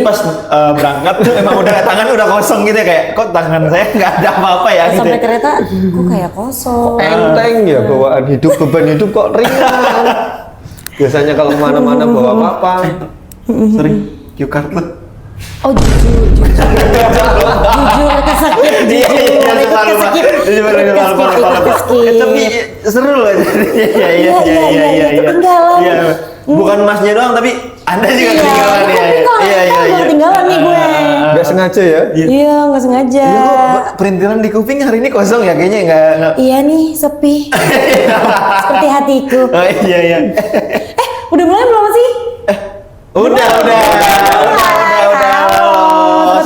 pas berangkat tuh emang udah tangan udah kosong gitu ya, kayak kok tangan saya nggak ada apa-apa ya gitu. Sampai kereta, kok kayak kosong. Enteng ya bawaan hidup, beban hidup kok ringan. Biasanya kalau kemana-mana bawa apa-apa. Sering cue card lah. Oh jujur kesakit, Tapi seru loh. Iya. Bukan masnya doang tapi Anda juga ketinggalan ya. Iya, ketinggalan nih gue. Nggak sengaja ya? Iya, nggak sengaja. Perintilan di kuping hari ini kosong ya kayaknya nggak. Iya nih, sepi. Seperti hatiku. Oh iya. Udah mulai belum sih? Udah.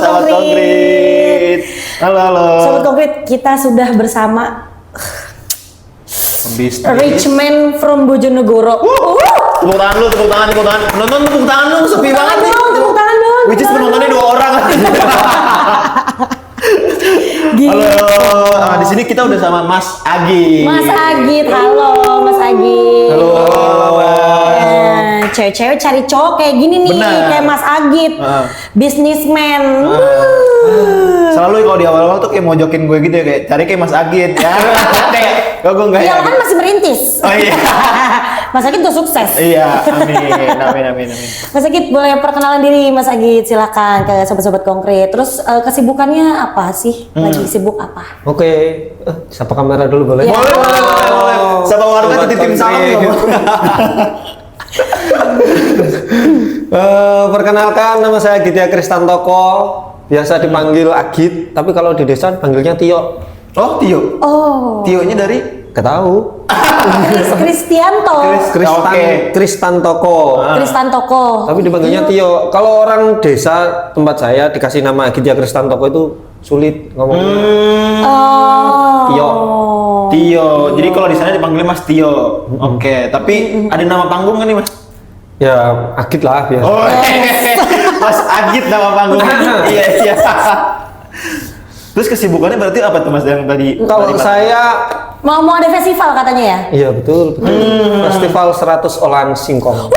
Sahabat konkret. Halo. Sobat konkret, kita sudah bersama Bisnis. Rich Man from Bojonegoro. Tepuk tangan. Penonton tepuk tangan dong, sepi banget nih. Tepuk tangan dong. Which is penontonnya 2 orang. Halo, di sini kita udah sama Mas Agit. Mas Agit, halo Mas Agit. Halo. Cewek-cewek cari cowok kayak gini nih, Benar. kayak Mas Agit, businessman. Selalu kalau di awal-awal tuh kayak mojokin gue gitu ya, kayak cari kayak Mas Agit ya. Kok gue enggak Iya ya? kan masih merintis. Oh iya. Mas Agit udah sukses. Iya, amin. Mas Agit boleh perkenalan diri Mas Agit, silakan ke sobat-sobat konkret. Terus kesibukannya apa sih? Lagi sibuk apa? Oke, sapa kamera dulu boleh? Iya. Boleh. Sama warga titipin salam nggak, Bu? Perkenalkan, nama saya Gitya Kristantoko, biasa dipanggil Agit, tapi kalau di desa panggilnya Tio. Oh, Tio. Oh, Tio-nya dari Ketahu? Kristianto. Kristantoko. Kristantoko. Tapi dipanggilnya Tio. Kalau orang desa tempat saya dikasih nama Gitya Kristantoko itu sulit ngomongnya. Oh. Tio. Jadi kalau di sana dipanggilnya Mas Tio. Oke, tapi ada nama panggung kan nih, Mas? Ya, Agit lah biasa. Oh, Mas Agit nama panggungnya. Iya. Terus kesibukannya berarti apa tuh, Mas, yang tadi? Kalau saya Mau ada festival katanya ya? iya betul. Festival 100 olahan singkong.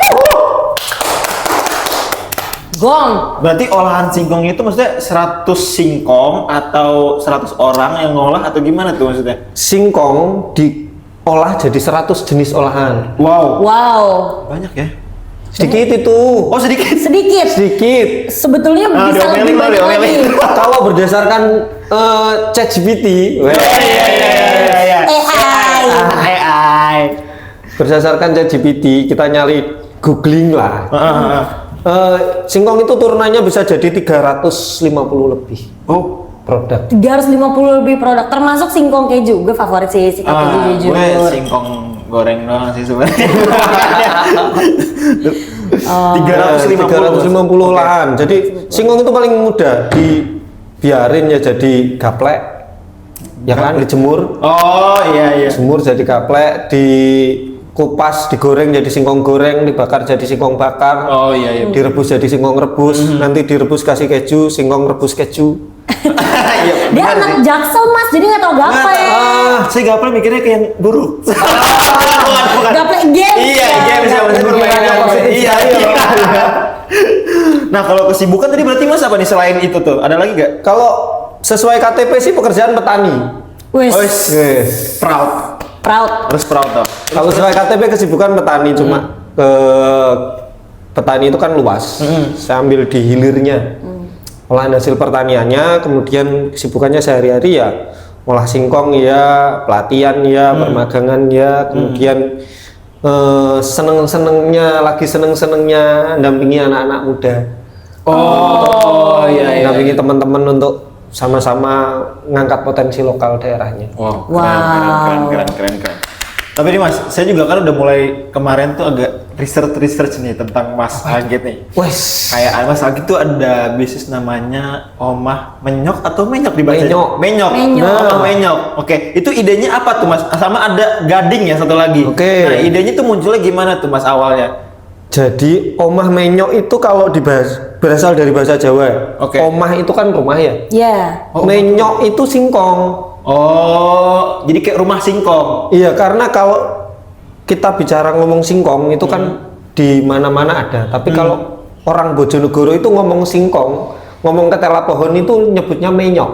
Gong. Berarti olahan singkong itu maksudnya 100 singkong atau 100 orang yang ngolah atau gimana tuh maksudnya? Singkong diolah jadi 100 jenis olahan. Wow. Banyak ya? Sedikit itu. Oh, sedikit. Sedikit. Sebetulnya bisa lebih diomelin banyak loh, lagi. Kalau berdasarkan ChatGPT, Iya. AI. berdasarkan ChatGPT kita nyari googling lah. Singkong itu turunannya bisa jadi 350 lebih Oh, produk. 350 lebih produk, termasuk singkong keju. Gue favorit sih singkong keju jujur. gue singkong goreng doang sih sebenarnya. 350 olahan. Jadi singkong itu paling mudah dibiarin ya jadi gaplek. Ya kan dijemur. Oh, iya. Jemur jadi gaplek, dikupas, digoreng jadi singkong goreng, dibakar jadi singkong bakar. Oh, iya. Direbus jadi singkong rebus, nanti direbus kasih keju, singkong rebus keju. Iya, Dia benar anak sih. jaksel mas, jadi nggak tahu gaple. Saya gaple mikirnya kayak yang buruk. Bukan. Gaple game. Iya, games ya, maksudnya permainannya positif. Iya. Nah, kalau kesibukan tadi berarti Mas apa nih selain itu tuh? Ada lagi nggak? Kalau sesuai KTP sih pekerjaan petani. Wes. Yes. Proud. Proud. Tuh. Kalau sesuai KTP kesibukan petani cuma petani itu kan luas. Saya ambil di hilirnya. Olahan hasil pertaniannya, kemudian kesibukannya sehari-hari ya olah singkong ya, pelatihan ya, permagangan ya, kemudian lagi seneng-senengnya dampingi anak-anak muda. Oh, iya. Dampingi teman-teman untuk sama-sama ngangkat potensi lokal daerahnya. Wow, Wow. keren. Tapi nih Mas, saya juga kan udah mulai kemarin tuh agak research nih tentang Mas Agit nih. Wes. Kayak Mas Agit tuh ada bisnis namanya Omah Menyok atau Menyok dibaca? Menyok. Omah Menyok. Oke, itu idenya apa tuh Mas? Sama ada Gading ya satu lagi. Oke. Nah, idenya tuh munculnya gimana tuh Mas awalnya? Jadi omah menyok itu kalau berasal dari bahasa Jawa. Oke. Omah itu kan rumah ya. Ya. Menyok itu singkong. Oh, jadi kayak rumah singkong. Iya, karena kalau kita bicara ngomong singkong itu kan di mana-mana ada. Tapi kalau orang Bojonegoro itu ngomong singkong, ngomong ketela pohon itu nyebutnya menyok.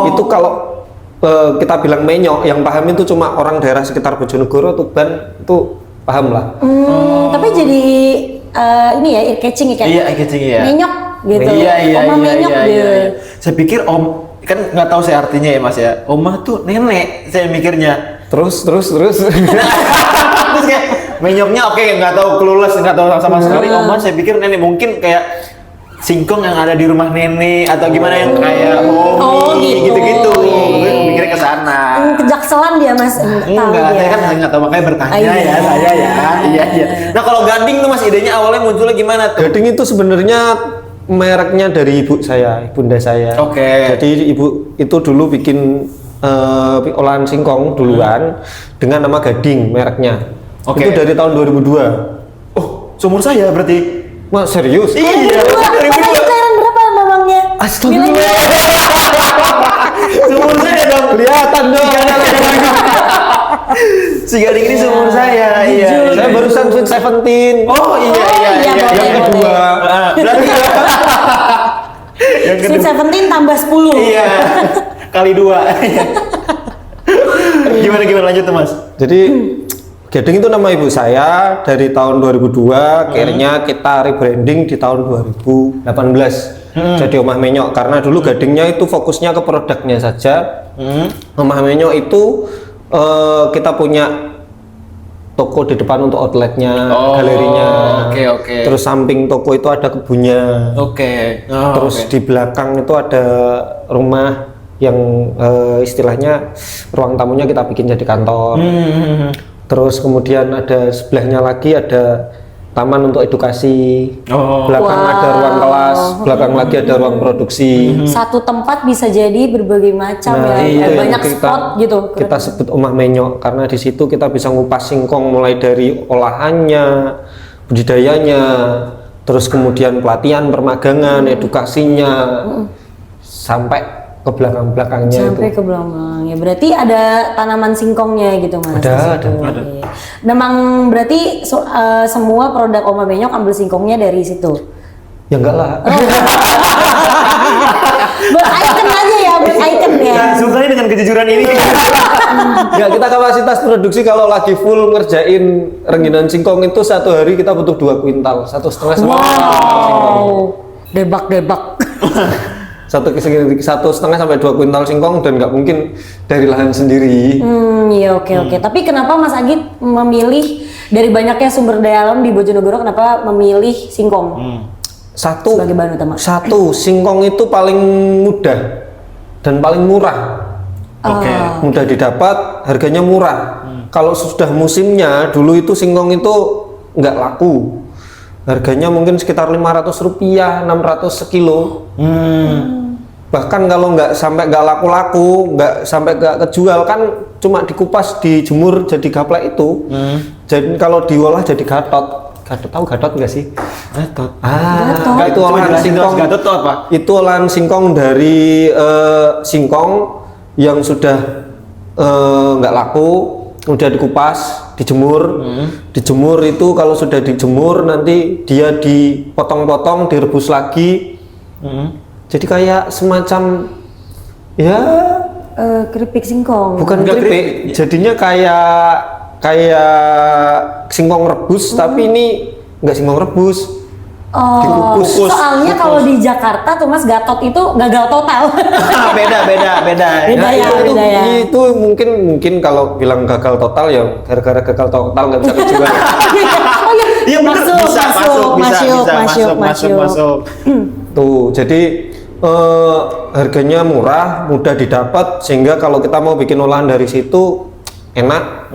Itu kalau kita bilang menyok, yang paham itu cuma orang daerah sekitar Bojonegoro, Tuban itu paham lah. Tapi jadi ini ya ear catching ya kayak. Iya, eye catching ya. Menyok gitu. Iya, Oma menyok gitu. Saya pikir kan nggak tahu saya artinya ya Mas ya. Oma tuh nenek, saya mikirnya. Terus Terus kayak menyoknya oke, nggak tahu clueless, nggak tahu sama sekali. Oma saya pikir nenek, mungkin kayak singkong yang ada di rumah nenek atau gimana yang kayak gitu-gitu. Mikirnya ke sana. Kejakselan dia Mas. Enggak, saya kan nggak tahu, makanya bertanya Iya. ya saya ya. Iya. Nah kalau gading tuh Mas, idenya awalnya munculnya gimana tuh? gading itu sebenarnya mereknya dari ibu saya, ibunda saya. Oke. Jadi ibu itu dulu bikin olahan singkong duluan dengan nama Gading mereknya. Oke. Itu dari tahun 2002. Oh, seumur saya berarti. Mas serius? Iya, Mas Agit kelahiran berapa mamangnya? Astagfirullah. Seumur saya dong. Kelihatan dong. Si gading ini seumur saya. Iya. Saya barusan Sweet 17. Oh iya. iya, boleh, Yang kedua. Berarti yang Sweet 17 tambah 10. Iya. Kali 2. Gimana lanjut tuh Mas? Jadi Gading itu nama ibu saya dari tahun 2002, akhirnya kita rebranding di tahun 2018. Jadi Omah Menyok, karena dulu Gadingnya itu fokusnya ke produknya saja. Omah Menyok itu kita punya toko di depan untuk outletnya, galerinya. Oke. Terus samping toko itu ada kebunnya. Oke. Terus di belakang itu ada rumah yang istilahnya ruang tamunya kita bikin jadi kantor. Terus kemudian ada sebelahnya lagi ada taman untuk edukasi. Belakang ada ruang kelas, belakang lagi ada ruang produksi. Satu tempat bisa jadi berbagai macam Nah, ya. itu yang Banyak spot gitu. Kita sebut Omah Menyok karena di situ kita bisa ngupas singkong mulai dari olahannya, budidayanya, terus kemudian pelatihan, permagangan, edukasinya, sampai ke belakang-belakangnya Sampai itu. ke belakang ya. Berarti ada tanaman singkongnya gitu Mas. Ada. Oke. Memang berarti semua produk Oma Menyok ambil singkongnya dari situ. Ya enggak lah. Buat icon aja ya, buat icon ya. Dan sukanya dengan kejujuran ini. Enggak, kita kapasitas produksi kalau lagi full ngerjain rengginan singkong itu satu hari kita butuh 2 kuintal, 1,5 sama 2 kuintal singkong. Debak-debak. 1,5 sampai 2 kuintal singkong, dan nggak mungkin dari lahan sendiri. Iya oke. Tapi kenapa Mas Agit memilih dari banyaknya sumber daya alam di Bojonegoro, kenapa memilih singkong sebagai bahan utama? Satu, singkong itu paling mudah dan paling murah. Oke. Mudah didapat, harganya murah. Kalau sudah musimnya, dulu itu singkong itu nggak laku. Harganya mungkin sekitar Rp500, 600 sekilo. Bahkan kalau nggak laku-laku, nggak sampai nggak kejual, kan cuma dikupas, dijemur jadi gaplek itu. Jadi kalau diolah jadi gatot. Tahu gatot nggak sih? Gatot. Itu olahan singkong. Gatot itu apa? Itu olahan singkong dari singkong yang sudah nggak laku, udah dikupas, dijemur. Dijemur itu kalau sudah dijemur nanti dia dipotong-potong, direbus lagi. Jadi kayak semacam ya Keripik singkong. bukan keripik, jadinya kayak singkong rebus, tapi ini nggak singkong rebus. Dikukus. Soalnya kalau di Jakarta tuh Mas, gatot itu gagal total. Beda. Beda ya, itu, beda ya. itu mungkin kalau bilang gagal total ya gara-gara gagal total nggak bisa kejual. Iya bener, masuk. Tuh, jadi harganya murah, mudah didapat, sehingga kalau kita mau bikin olahan dari situ enak,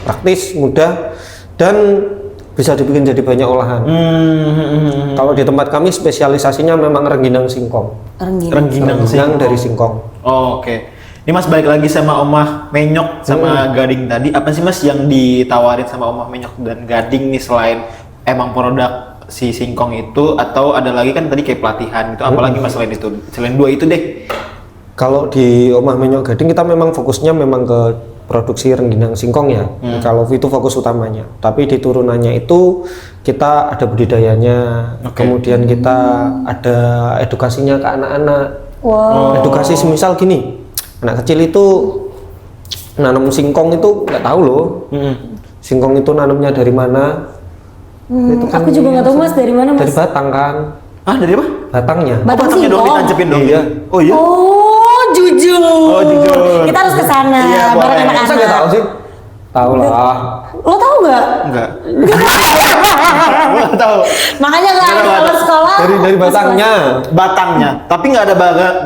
praktis, mudah, dan bisa dibikin jadi banyak olahan. Kalau di tempat kami spesialisasinya memang rengginang singkong. Rengginang Dari singkong. Oh, oke. Ini Mas balik lagi sama Omah Menyok sama Gading tadi. Apa sih Mas yang ditawarin sama Omah Menyok dan Gading nih, selain emang produk si singkong itu, atau ada lagi kan tadi kayak pelatihan gitu, apalagi Mas selain itu? Selain 2 itu deh. Kalau di Omah Menyok Gading kita memang fokusnya memang ke produksi rengginang singkong ya. Kalau itu fokus utamanya. Tapi di turunannya itu kita ada budidayanya, kemudian kita ada edukasinya ke anak-anak. Wow. Edukasi semisal gini, anak kecil itu nanam singkong itu nggak tahu loh. Singkong itu nanamnya dari mana? Itu kan Aku juga nggak tahu Mas dari mana Mas. dari batang kan. Ah, dari apa? Batangnya. Batang Batangnya dong singkong. ditancepin dong. Iya. Oh iya. Oh, jujur. Oh, jujur. Kita harus ke sana Iya, bareng boleh. anak-anak. Masa nggak tahu sih? Tahu lah. Lo tahu nggak? Enggak. Enggak tahu. Makanya nggak ada kalau sekolah. Dari batangnya. Batangnya, tapi nggak ada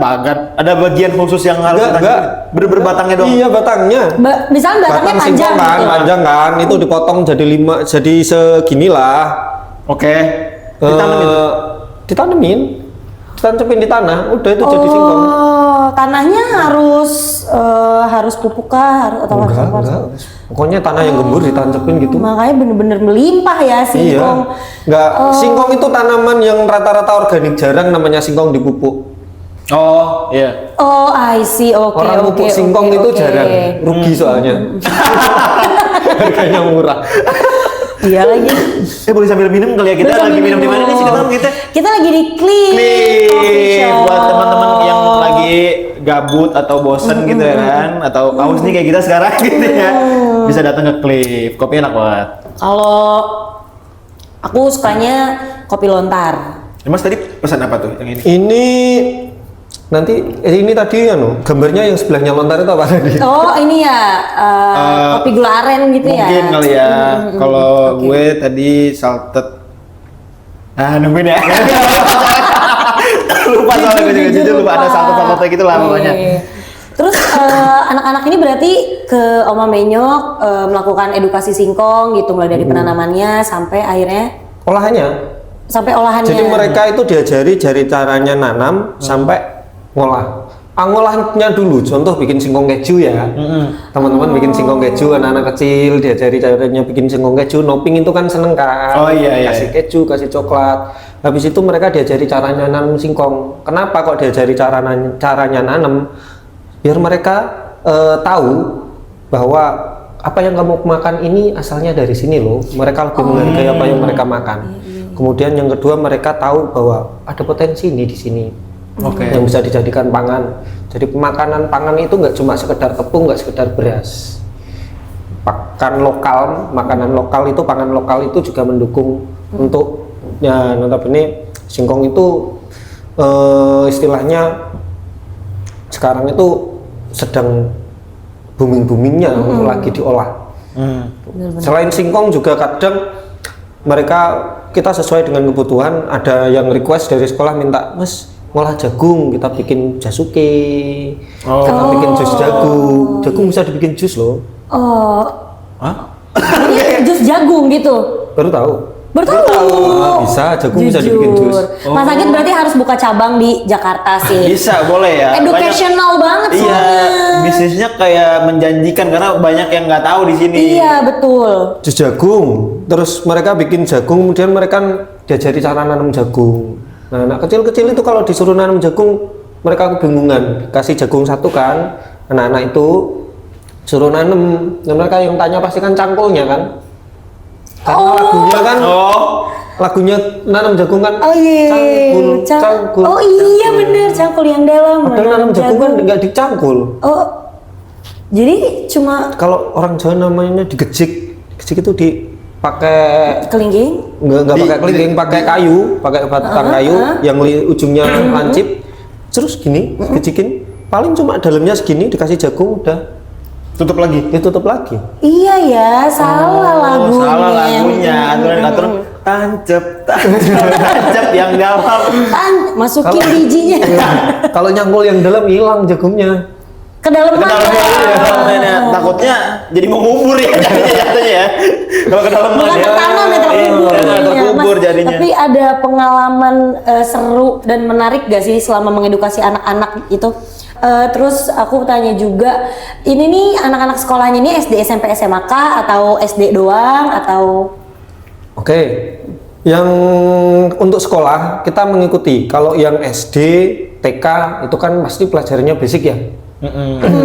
bagan, ada bagian khusus yang harus Enggak. bener-bener batangnya dong. Iya batangnya. Misalnya batangnya Batang panjang singkong kan, gitu. panjang kan, itu dipotong jadi 5, jadi seginilah. Oke. Ditanam itu. Ditanemin, ditancepin di tanah, udah itu jadi singkong. Oh, tanahnya harus pupuk kah atau harus apa? Enggak. Pokoknya tanah yang gembur ditancepin gitu. Makanya bener-bener melimpah ya singkong. Iya. Enggak, singkong itu tanaman yang rata-rata organik, jarang namanya singkong dipupuk. Oh, iya. Oh, I see. Oke, Orang oke. pupuk singkong itu oke. jarang, rugi soalnya. Harganya murah. Iya lagi. Boleh sambil minum kali ya, kita Boleh lagi sambil minum di mana nih sih minum. kita? Kita lagi di Cliff Coffee Nih, Shop. buat teman-teman yang lagi gabut atau bosen gitu ya kan, atau aus nih kayak kita sekarang gitu ya, bisa datang ke Cliff. Kopinya enak banget. Kalau aku sukanya kopi lontar. Mas tadi pesan apa tuh yang ini? Ini nanti ini tadi gambarnya yang sebelahnya lontar itu apa tadi? Oh, ini ya kopi gula aren gitu ya. Mungkin kali ya. Kalau Oke. gue tadi salted. Ah, nungguin ya. Lupa soalnya gue juga jujur lupa ada salted gitu lah pokoknya. Iya. Terus anak-anak ini berarti ke Oma Menyok melakukan edukasi singkong gitu mulai dari penanamannya sampai akhirnya Olahannya. sampai olahannya. Jadi mereka itu diajari caranya nanam sampai ngolah. Pengolahannya dulu, contoh bikin singkong keju ya. Teman-teman bikin singkong keju, anak-anak kecil diajari caranya bikin singkong keju. Noping itu kan seneng kan. Oh, iya. Kasih keju, kasih coklat. Habis itu mereka diajari caranya nanam singkong. Kenapa kok diajari caranya nanam? Biar mereka tahu bahwa apa yang kamu makan ini asalnya dari sini loh. Mereka lebih menghargai apa yang mereka makan. Kemudian yang kedua mereka tahu bahwa ada potensi ini di sini. Oke. Yang bisa dijadikan pangan. Jadi makanan pangan itu nggak cuma sekedar tepung, nggak sekedar beras. Makanan lokal itu pangan lokal itu juga mendukung untuk ya notabene singkong itu istilahnya sekarang itu sedang booming-boomingnya lagi diolah. Selain singkong juga kadang kita sesuai dengan kebutuhan, ada yang request dari sekolah minta, Mas ngolah jagung, kita bikin jasuke, kita bikin jus jagung bisa dibikin jus loh. Oh, Hah? ini jus jagung gitu. Baru tahu. Bisa, jagung bisa dibikin jus. Mas Agit berarti harus buka cabang di Jakarta sih. Bisa, boleh ya. Educational banget Iya, soalnya. bisnisnya kayak menjanjikan karena banyak yang nggak tahu di sini. Iya, betul. Jus jagung, terus mereka bikin jagung, kemudian mereka diajari cara nanam jagung. Nah, anak kecil-kecil itu kalau disuruh nanam jagung, mereka kebingungan. Kasih jagung satu kan, anak-anak itu suruh nanam. Nah, mereka yang tanya pasti kan cangkulnya kan. Karena lagunya kan, lagunya nanam jagung kan. Oh iya. Cangkul. Oh iya bener, cangkul yang dalam. Padahal nanam jagung kan nggak dicangkul. Oh, jadi cuma Kalau orang Jawa namanya digejik. Gejik itu dipakai kelingking. nggak pakai kelingking, pakai kayu, pakai batang kayu yang ujungnya lancip, terus gini gejikin, paling cuma dalamnya segini, dikasih jagung udah Tutup lagi. ditutup lagi. Iya ya, salah lagunya. Salah lagunya. Aturan tancep yang dalam. Masukin bijinya Kalau nyangkul yang dalam hilang jagungnya. ke dalam Ke dalam mana? ya. Takutnya jadi mengubur ya jatuhnya ya. Kalau ke dalam Bukan tertanam ya, terkubur. Iya, Iya, terkubur Mas. jadinya. Tapi ada pengalaman seru dan menarik gak sih selama mengedukasi anak-anak itu? Terus aku tanya juga, ini nih anak-anak sekolahnya ini SD, SMP, SMA kah? Atau SD doang? Atau Oke, yang untuk sekolah kita mengikuti. Kalau yang SD, TK itu kan pasti pelajarannya basic ya.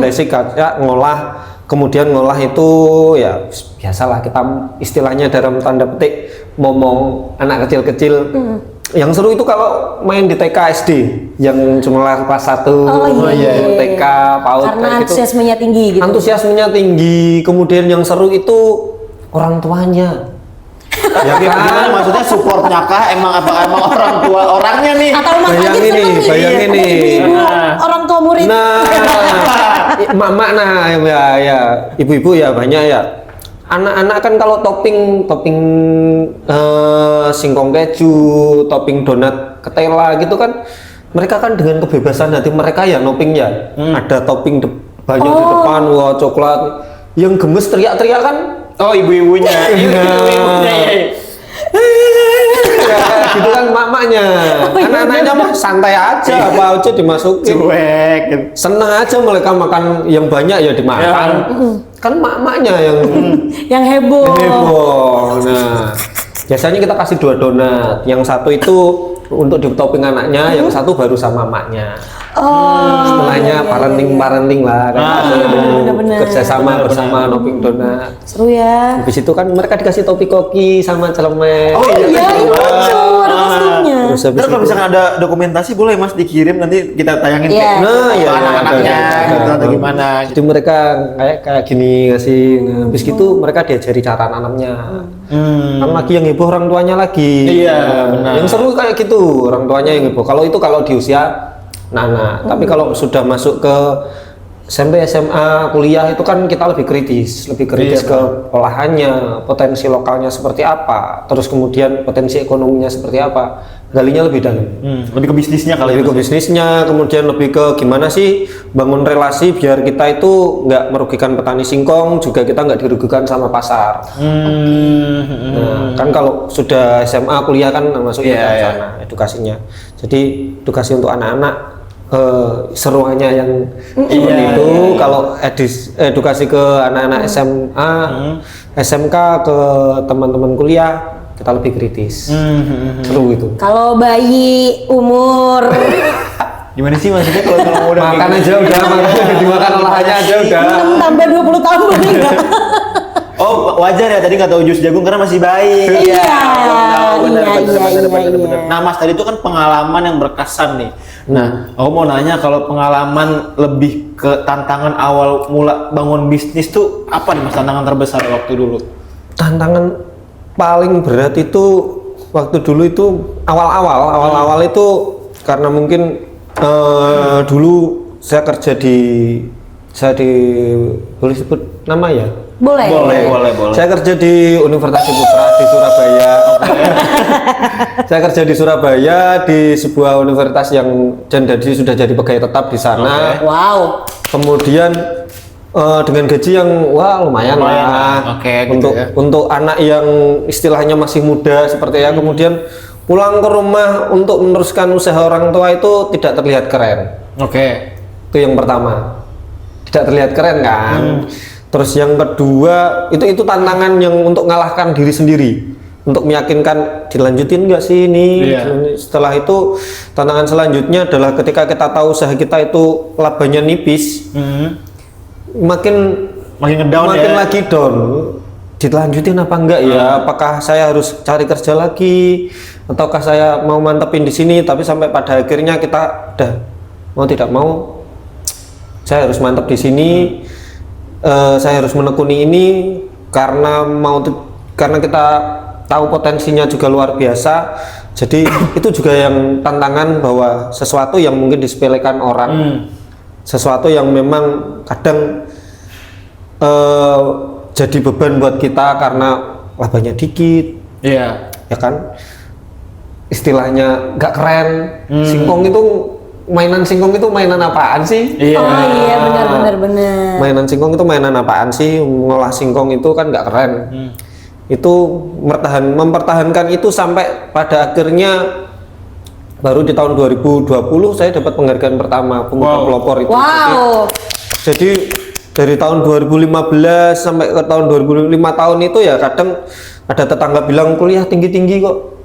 Basic kayak ngolah. kemudian ngolah itu ya biasalah kita istilahnya dalam tanda petik momong anak kecil-kecil. Yang seru itu kalau main di TK SD yang cuma kelas 1, TK, PAUD Karena kayak gitu. antusiasmenya tinggi gitu. Antusiasmenya tinggi, kemudian yang seru itu orang tuanya. Ya gimana maksudnya supportnya kah? Emang orang tua orangnya nih? Atau Mas Ajit Bayangin seneng nih, nih, bayangin ada nih. ibu-ibu orang tua murid. Nah, mak ya ibu-ibu ya banyak ya. Anak-anak kan kalau topping singkong keju, topping donat ketela gitu kan, mereka kan dengan kebebasan hati mereka ya topping ya. Ada topping banyak di depan, wah coklat. Yang gemes teriak-teriak kan. Oh ibu-ibunya. Ibu-ibunya ya. Ya, gitu kan mak-maknya. Anak-anaknya mah santai aja, apa aja dimasukin. Cuek. Seneng aja mereka makan yang banyak ya dimakan. Kan mak-maknya yang Yang heboh. heboh. Nah, biasanya kita kasih 2 donat. Yang satu itu untuk di topping anaknya, yang satu baru sama maknya. Setelahnya parenting lah kan. bener-bener. Kerjasama bersama topping donat. Seru ya. Habis itu kan mereka dikasih topi koki sama celemek. Oh iya, Iya, itu ada pastinya. Terus habis Terus kalau itu misalkan ada dokumentasi boleh Mas dikirim nanti kita tayangin Iya. kayak Nah, iya, anak-anaknya ada. gitu atau gimana. Jadi mereka kayak gini ngasih. Nah, habis gitu mereka diajari cara nanamnya. Kan lagi yang heboh orang tuanya lagi. Iya, benar. Yang seru kayak gitu orang tuanya yang heboh. Kalau itu kalau di usia anak. Tapi kalau sudah masuk ke SMP, SMA, kuliah itu kan kita lebih kritis Iya, ke olahannya, potensi lokalnya seperti apa, terus kemudian potensi ekonominya seperti apa, galinya lebih dalam. Lebih ke bisnisnya kali Lebih ke bisnisnya, kemudian lebih ke gimana sih bangun relasi biar kita itu nggak merugikan petani singkong, juga kita nggak dirugikan sama pasar. Nah, kan kalau sudah SMA, kuliah kan masuknya Iya, ke iya. sana edukasinya. Jadi edukasi untuk anak-anak seruannya yang seperti itu. Kalau edukasi ke anak-anak SMA, SMK, ke teman-teman kuliah kita lebih kritis. Seru itu. Kalau bayi umur Gimana sih maksudnya kalau udah Makan aja udah, dimakan olahannya aja udah. 6 tambah 20 tahun enggak? Oh wajar ya tadi nggak tahu jus jagung karena masih bayi. Iya, Benar, iya, benar, iya, benar, iya. benar. Nah Mas tadi itu kan pengalaman yang berkesan nih. Nah aku mau nanya kalau pengalaman lebih ke tantangan awal mula bangun bisnis tuh apa nih Mas tantangan terbesar waktu dulu? Tantangan paling berat itu waktu dulu itu awal-awal itu karena mungkin dulu saya kerja boleh sebut nama ya? Boleh. Saya kerja di Universitas Putra di Surabaya. Saya kerja di Surabaya di sebuah universitas yang jadi sudah jadi pegawai tetap di sana. Wow. Kemudian dengan gaji yang lumayan lah. Oke, gitu untuk ya. untuk anak yang istilahnya masih muda seperti ya. Kemudian pulang ke rumah untuk meneruskan usaha orang tua itu tidak terlihat keren. Oke. Itu yang pertama. Tidak terlihat keren kan. Terus yang kedua itu tantangan yang untuk mengalahkan diri sendiri. Untuk meyakinkan dilanjutin nggak sih ini. Iya. Setelah itu tantangan selanjutnya adalah ketika kita tahu usaha kita itu labanya nipis, makin Ngedown ya. lagi down. Dilanjutin apa enggak ya? Apakah saya harus cari kerja lagi ataukah saya mau mantepin di sini? Tapi sampai pada akhirnya kita udah mau tidak mau saya harus mantep di sini. Saya harus menekuni ini karena kita tahu potensinya juga luar biasa. Jadi itu juga yang tantangan bahwa sesuatu yang mungkin disepelekan orang, sesuatu yang memang kadang jadi beban buat kita karena labanya dikit, Iya. ya kan? Istilahnya nggak keren. Mainan singkong itu mainan apaan sih? Iya. Oh iya benar. Mainan singkong itu mainan apaan sih? Mengolah singkong itu kan nggak keren. Itu mempertahankan itu sampai pada akhirnya baru di tahun 2020 saya dapat penghargaan pertama pemuda pelopor itu. Wow. Jadi dari tahun 2015 sampai ke tahun 2005 tahun itu ya kadang ada tetangga bilang kuliah tinggi-tinggi kok.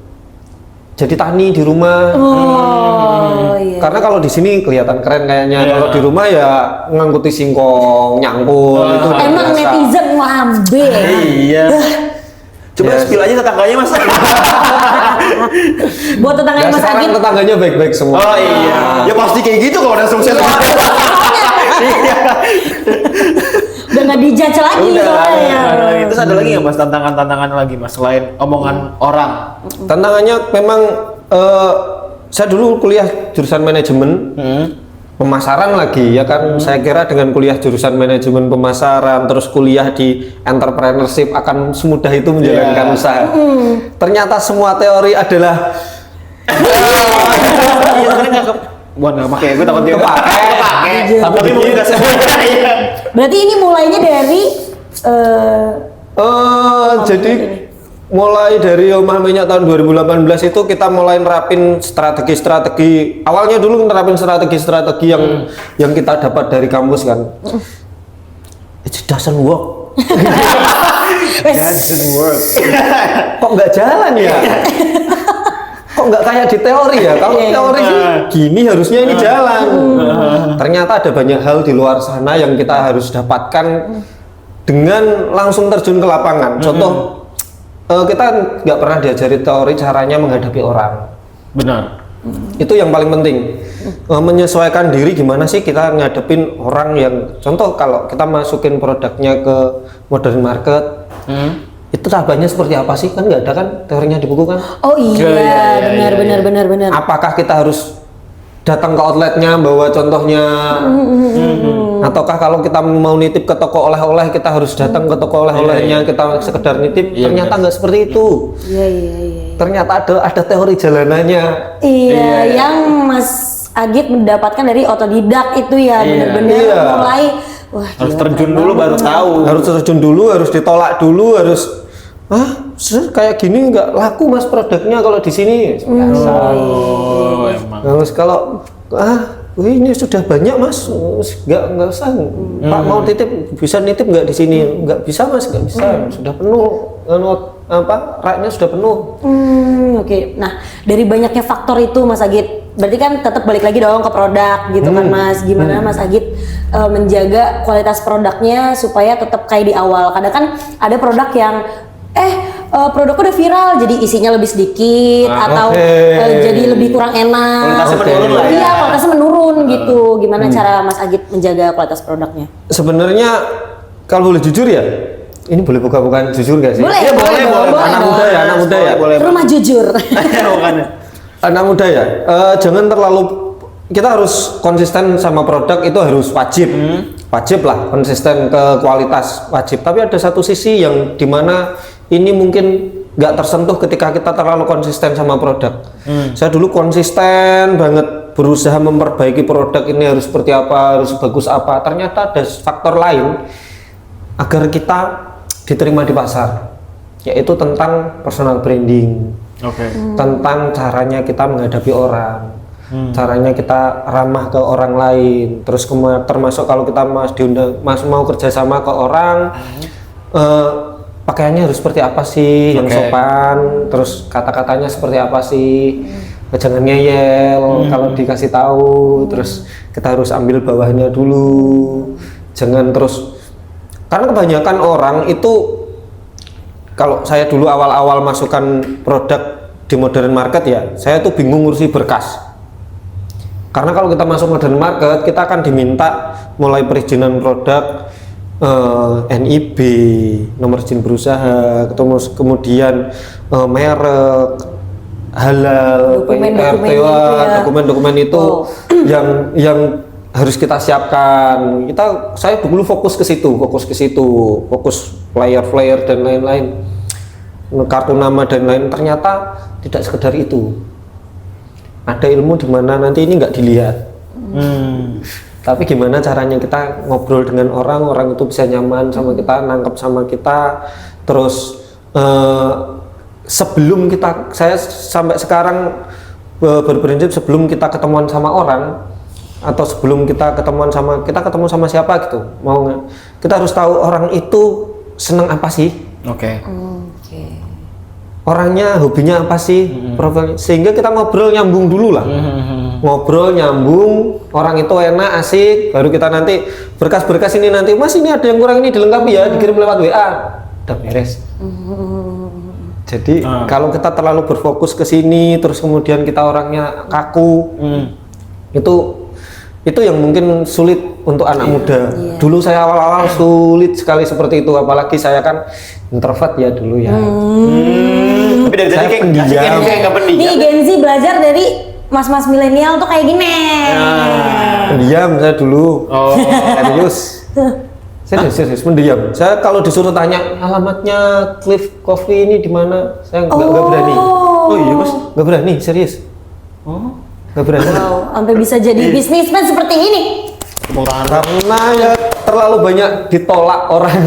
Jadi tani di rumah. Oh iya. Karena kalau di sini kelihatan keren kayaknya, kalau di rumah ya ngangkuti singkong, nyangkut itu udah Emang biasa. netizen lambe. Iya. Coba Yes. spill aja tetangganya Mas. Buat tetangga Ya, Mas sekarang Agit. tetangganya baik-baik semua. Oh iya. Ya pasti kayak gitu kalau udah sukses. Iya. Udah nggak dijudge lagi Udah. soalnya. Terus ada lagi nggak Mas tantangan-tantangan lagi Mas selain omongan orang? Tantangannya memang saya dulu kuliah jurusan manajemen. Pemasaran lagi ya kan, saya kira dengan kuliah jurusan manajemen pemasaran terus kuliah di entrepreneurship akan semudah itu menjalankan usaha. Ternyata semua teori adalah Iya sebenarnya nggak Wah nggak pakai, gue takut dia pakai. Tapi mungkin nggak semuanya. Iya. Berarti ini mulainya dari jadi mulai dari Omah Minyak tahun 2018 itu kita mulai nerapin strategi-strategi. Awalnya dulu nerapin strategi-strategi yang kita dapat dari kampus kan. It doesn't work. Doesn't work. Kok nggak jalan ya? Kok nggak kayak di teori ya? Kalau teori sih gini harusnya ini jalan. Ternyata ada banyak hal di luar sana yang kita harus dapatkan dengan langsung terjun ke lapangan. Contoh, kita nggak pernah diajari teori caranya menghadapi orang. Benar. Itu yang paling penting. Menyesuaikan diri gimana sih kita ngadepin orang yang, contoh kalau kita masukin produknya ke modern market, itu tahapannya seperti apa sih? Kan nggak ada kan teorinya di buku kan? oh iya, Iya, benar. Apakah kita harus datang ke outletnya bawa contohnya, ataukah kalau kita mau nitip ke toko oleh-oleh kita harus datang ke toko oleh-olehnya, kita sekedar nitip? Ternyata nggak seperti itu. Iya. Ternyata ada teori jalanannya. Iya, yang Mas Agit mendapatkan dari otodidak itu ya, benar-benar Iya. mulai wah Harus gila, terjun keren dulu banget. baru tahu. Harus terjun dulu, harus ditolak dulu, harus kayak gini nggak laku mas produknya kalau di sini. Biasa. Oh emang. Terus kalau ini sudah banyak mas, nggak usah. Pak mau titip bisa nitip nggak di sini? Nggak bisa mas, nggak bisa. Sudah penuh. Raknya sudah penuh. Oke. Nah, dari banyaknya faktor itu Mas Agit, berarti kan tetap balik lagi dong ke produk gitu kan Mas. Gimana Mas Agit menjaga kualitas produknya supaya tetap kayak di awal. Kadang kan ada produk yang produknya udah viral jadi isinya lebih sedikit atau jadi lebih kurang enak. Kualitasnya menurun lah ya. Iya, kualitasnya menurun gitu. Gimana cara Mas Agit menjaga kualitas produknya? Sebenarnya kalau boleh jujur ya, ini boleh buka-bukaan jujur nggak sih? Boleh, Iya, boleh, boleh. boleh Anak dong. muda ya, anak muda ya. Boleh. Rumah jujur. Bukan. Anak muda ya, jangan terlalu, kita harus konsisten sama produk itu harus wajib. Wajib lah, konsisten ke kualitas wajib. Tapi ada satu sisi yang dimana ini mungkin nggak tersentuh ketika kita terlalu konsisten sama produk. Saya dulu konsisten banget berusaha memperbaiki produk ini harus seperti apa, harus bagus apa. Ternyata ada faktor lain agar kita diterima di pasar, yaitu tentang personal branding. Oke. Tentang caranya kita menghadapi orang, caranya kita ramah ke orang lain, terus termasuk kalau kita mau kerjasama ke orang, pakaiannya harus seperti apa sih yang sopan, terus kata-katanya seperti apa sih, jangan ngeyel kalau dikasih tahu, terus kita harus ambil bawahnya dulu, jangan terus, karena kebanyakan orang itu, kalau saya dulu awal-awal masukkan produk di modern market ya, saya tuh bingung ngurusi berkas. Karena kalau kita masuk modern market, kita akan diminta mulai perizinan produk, NIB, nomor izin berusaha, kemudian merek, halal, Dokumen-dokumen PRT, itu ya. dokumen-dokumen itu yang harus kita siapkan. Saya dulu fokus ke situ, fokus flyer dan lain-lain, kartu nama dan lain. Ternyata tidak sekedar itu. Ada ilmu di mana nanti ini nggak dilihat. Tapi gimana caranya kita ngobrol dengan orang itu bisa nyaman sama kita, nangkep sama kita. Terus saya sampai sekarang berprinsip sebelum kita ketemuan sama orang, atau sebelum kita ketemu sama siapa gitu, kita harus tahu orang itu senang apa sih, orangnya hobinya apa sih, profilnya, sehingga kita ngobrol nyambung dulu lah. ngobrol nyambung, orang itu enak asik, baru kita nanti berkas-berkas ini nanti Mas ini ada yang kurang ini dilengkapi ya, dikirim lewat WA, udah beres. Jadi kalau kita terlalu berfokus ke sini, terus kemudian kita orangnya kaku, itu yang mungkin sulit untuk anak muda. Dulu saya awal-awal sulit sekali seperti itu, apalagi saya kan introvert ya dulu ya. Tapi dari tadi kayak nggak pendiam. Nih Gen Z belajar dari mas-mas milenial tuh kayak gini. Pendiam saya dulu. Serius mendiam. Saya kalau disuruh tanya alamatnya Cliff Coffee ini di mana, saya nggak berani. Oh iya Mas, nggak berani, serius. Nggak berani. Wow, sampai bisa jadi bisnismen seperti ini. Karena ya terlalu banyak ditolak orang.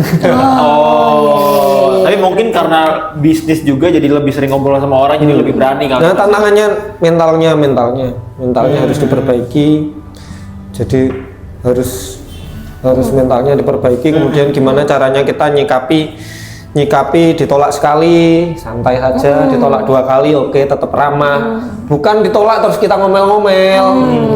Tapi mungkin karena bisnis juga jadi lebih sering ngobrol sama orang, jadi lebih berani kali. Nah tantangannya mentalnya harus diperbaiki. Jadi harus mentalnya diperbaiki. Kemudian gimana caranya kita nyikapi ditolak sekali santai saja, ditolak 2 kali oke tetap ramah. Bukan ditolak terus kita ngomel-ngomel,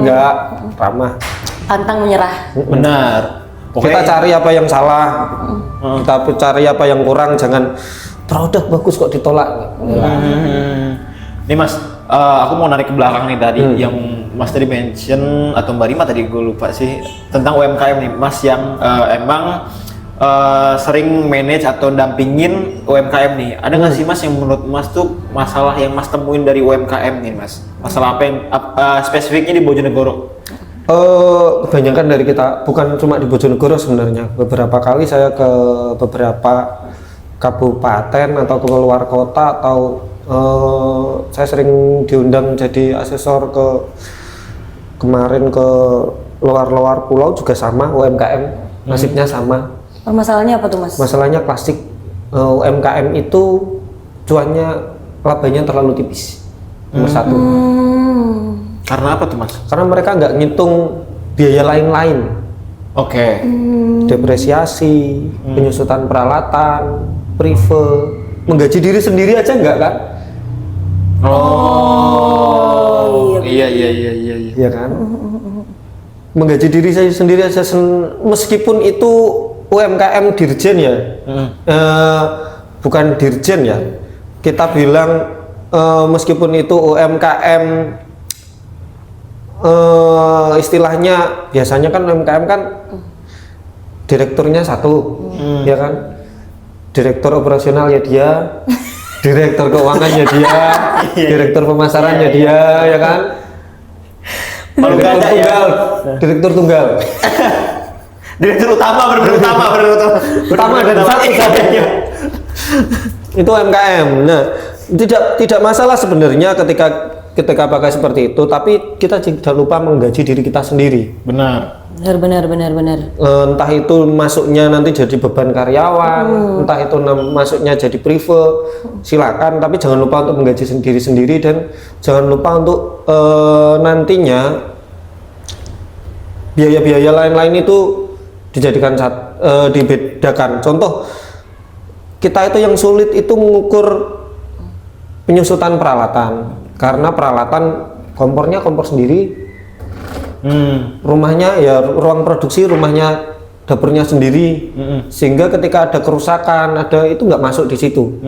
enggak, ramah. Pantang menyerah. Benar. Kita cari apa yang salah, kita cari apa yang kurang, jangan produk bagus kok ditolak. Nih Mas, aku mau narik ke belakang nih tadi yang Mas tadi mention atau Mbak Rima tadi gue lupa sih tentang UMKM nih Mas yang emang sering manage atau dampingin UMKM nih. Ada nggak sih Mas yang menurut Mas tuh masalah yang Mas temuin dari UMKM nih Mas? Masalah apa yang spesifiknya di Bojonegoro? Kebanyakan dari kita, bukan cuma di Bojonegoro sebenarnya. Beberapa kali saya ke beberapa kabupaten atau ke luar kota atau saya sering diundang jadi asesor kemarin ke luar pulau juga sama UMKM, nasibnya sama. Masalahnya apa tuh Mas? Masalahnya klasik, UMKM itu cuannya labanya terlalu tipis. Nomor satu. Karena apa tuh Mas? Karena mereka nggak ngitung biaya lain-lain. Oke. Depresiasi, penyusutan peralatan, prive, menggaji diri sendiri aja nggak kan? Iya. Iya kan? Menggaji diri saya sendiri aja, meskipun itu UMKM dirjen ya, bukan dirjen ya. Kita bilang meskipun itu UMKM istilahnya biasanya kan UMKM kan direkturnya satu, ya kan? Direktur operasional ya dia, direktur keuangannya dia, direktur pemasarannya dia, ya kan? Direktur tunggal. Direktur utama Utama dan satu saja. Itu UMKM. Nah, tidak masalah sebenarnya ketika pakai seperti itu, tapi kita tidak lupa menggaji diri kita sendiri. Benar. Benar. Entah itu masuknya nanti jadi beban karyawan, entah itu masuknya jadi prive, silakan. Tapi jangan lupa untuk menggaji diri sendiri dan jangan lupa untuk nantinya biaya-biaya lain-lain itu dijadikan dibedakan. Contoh, kita itu yang sulit itu mengukur penyusutan peralatan, karena peralatan kompornya kompor sendiri, rumahnya ya ruang produksi rumahnya dapurnya sendiri, sehingga ketika ada kerusakan itu nggak masuk di situ.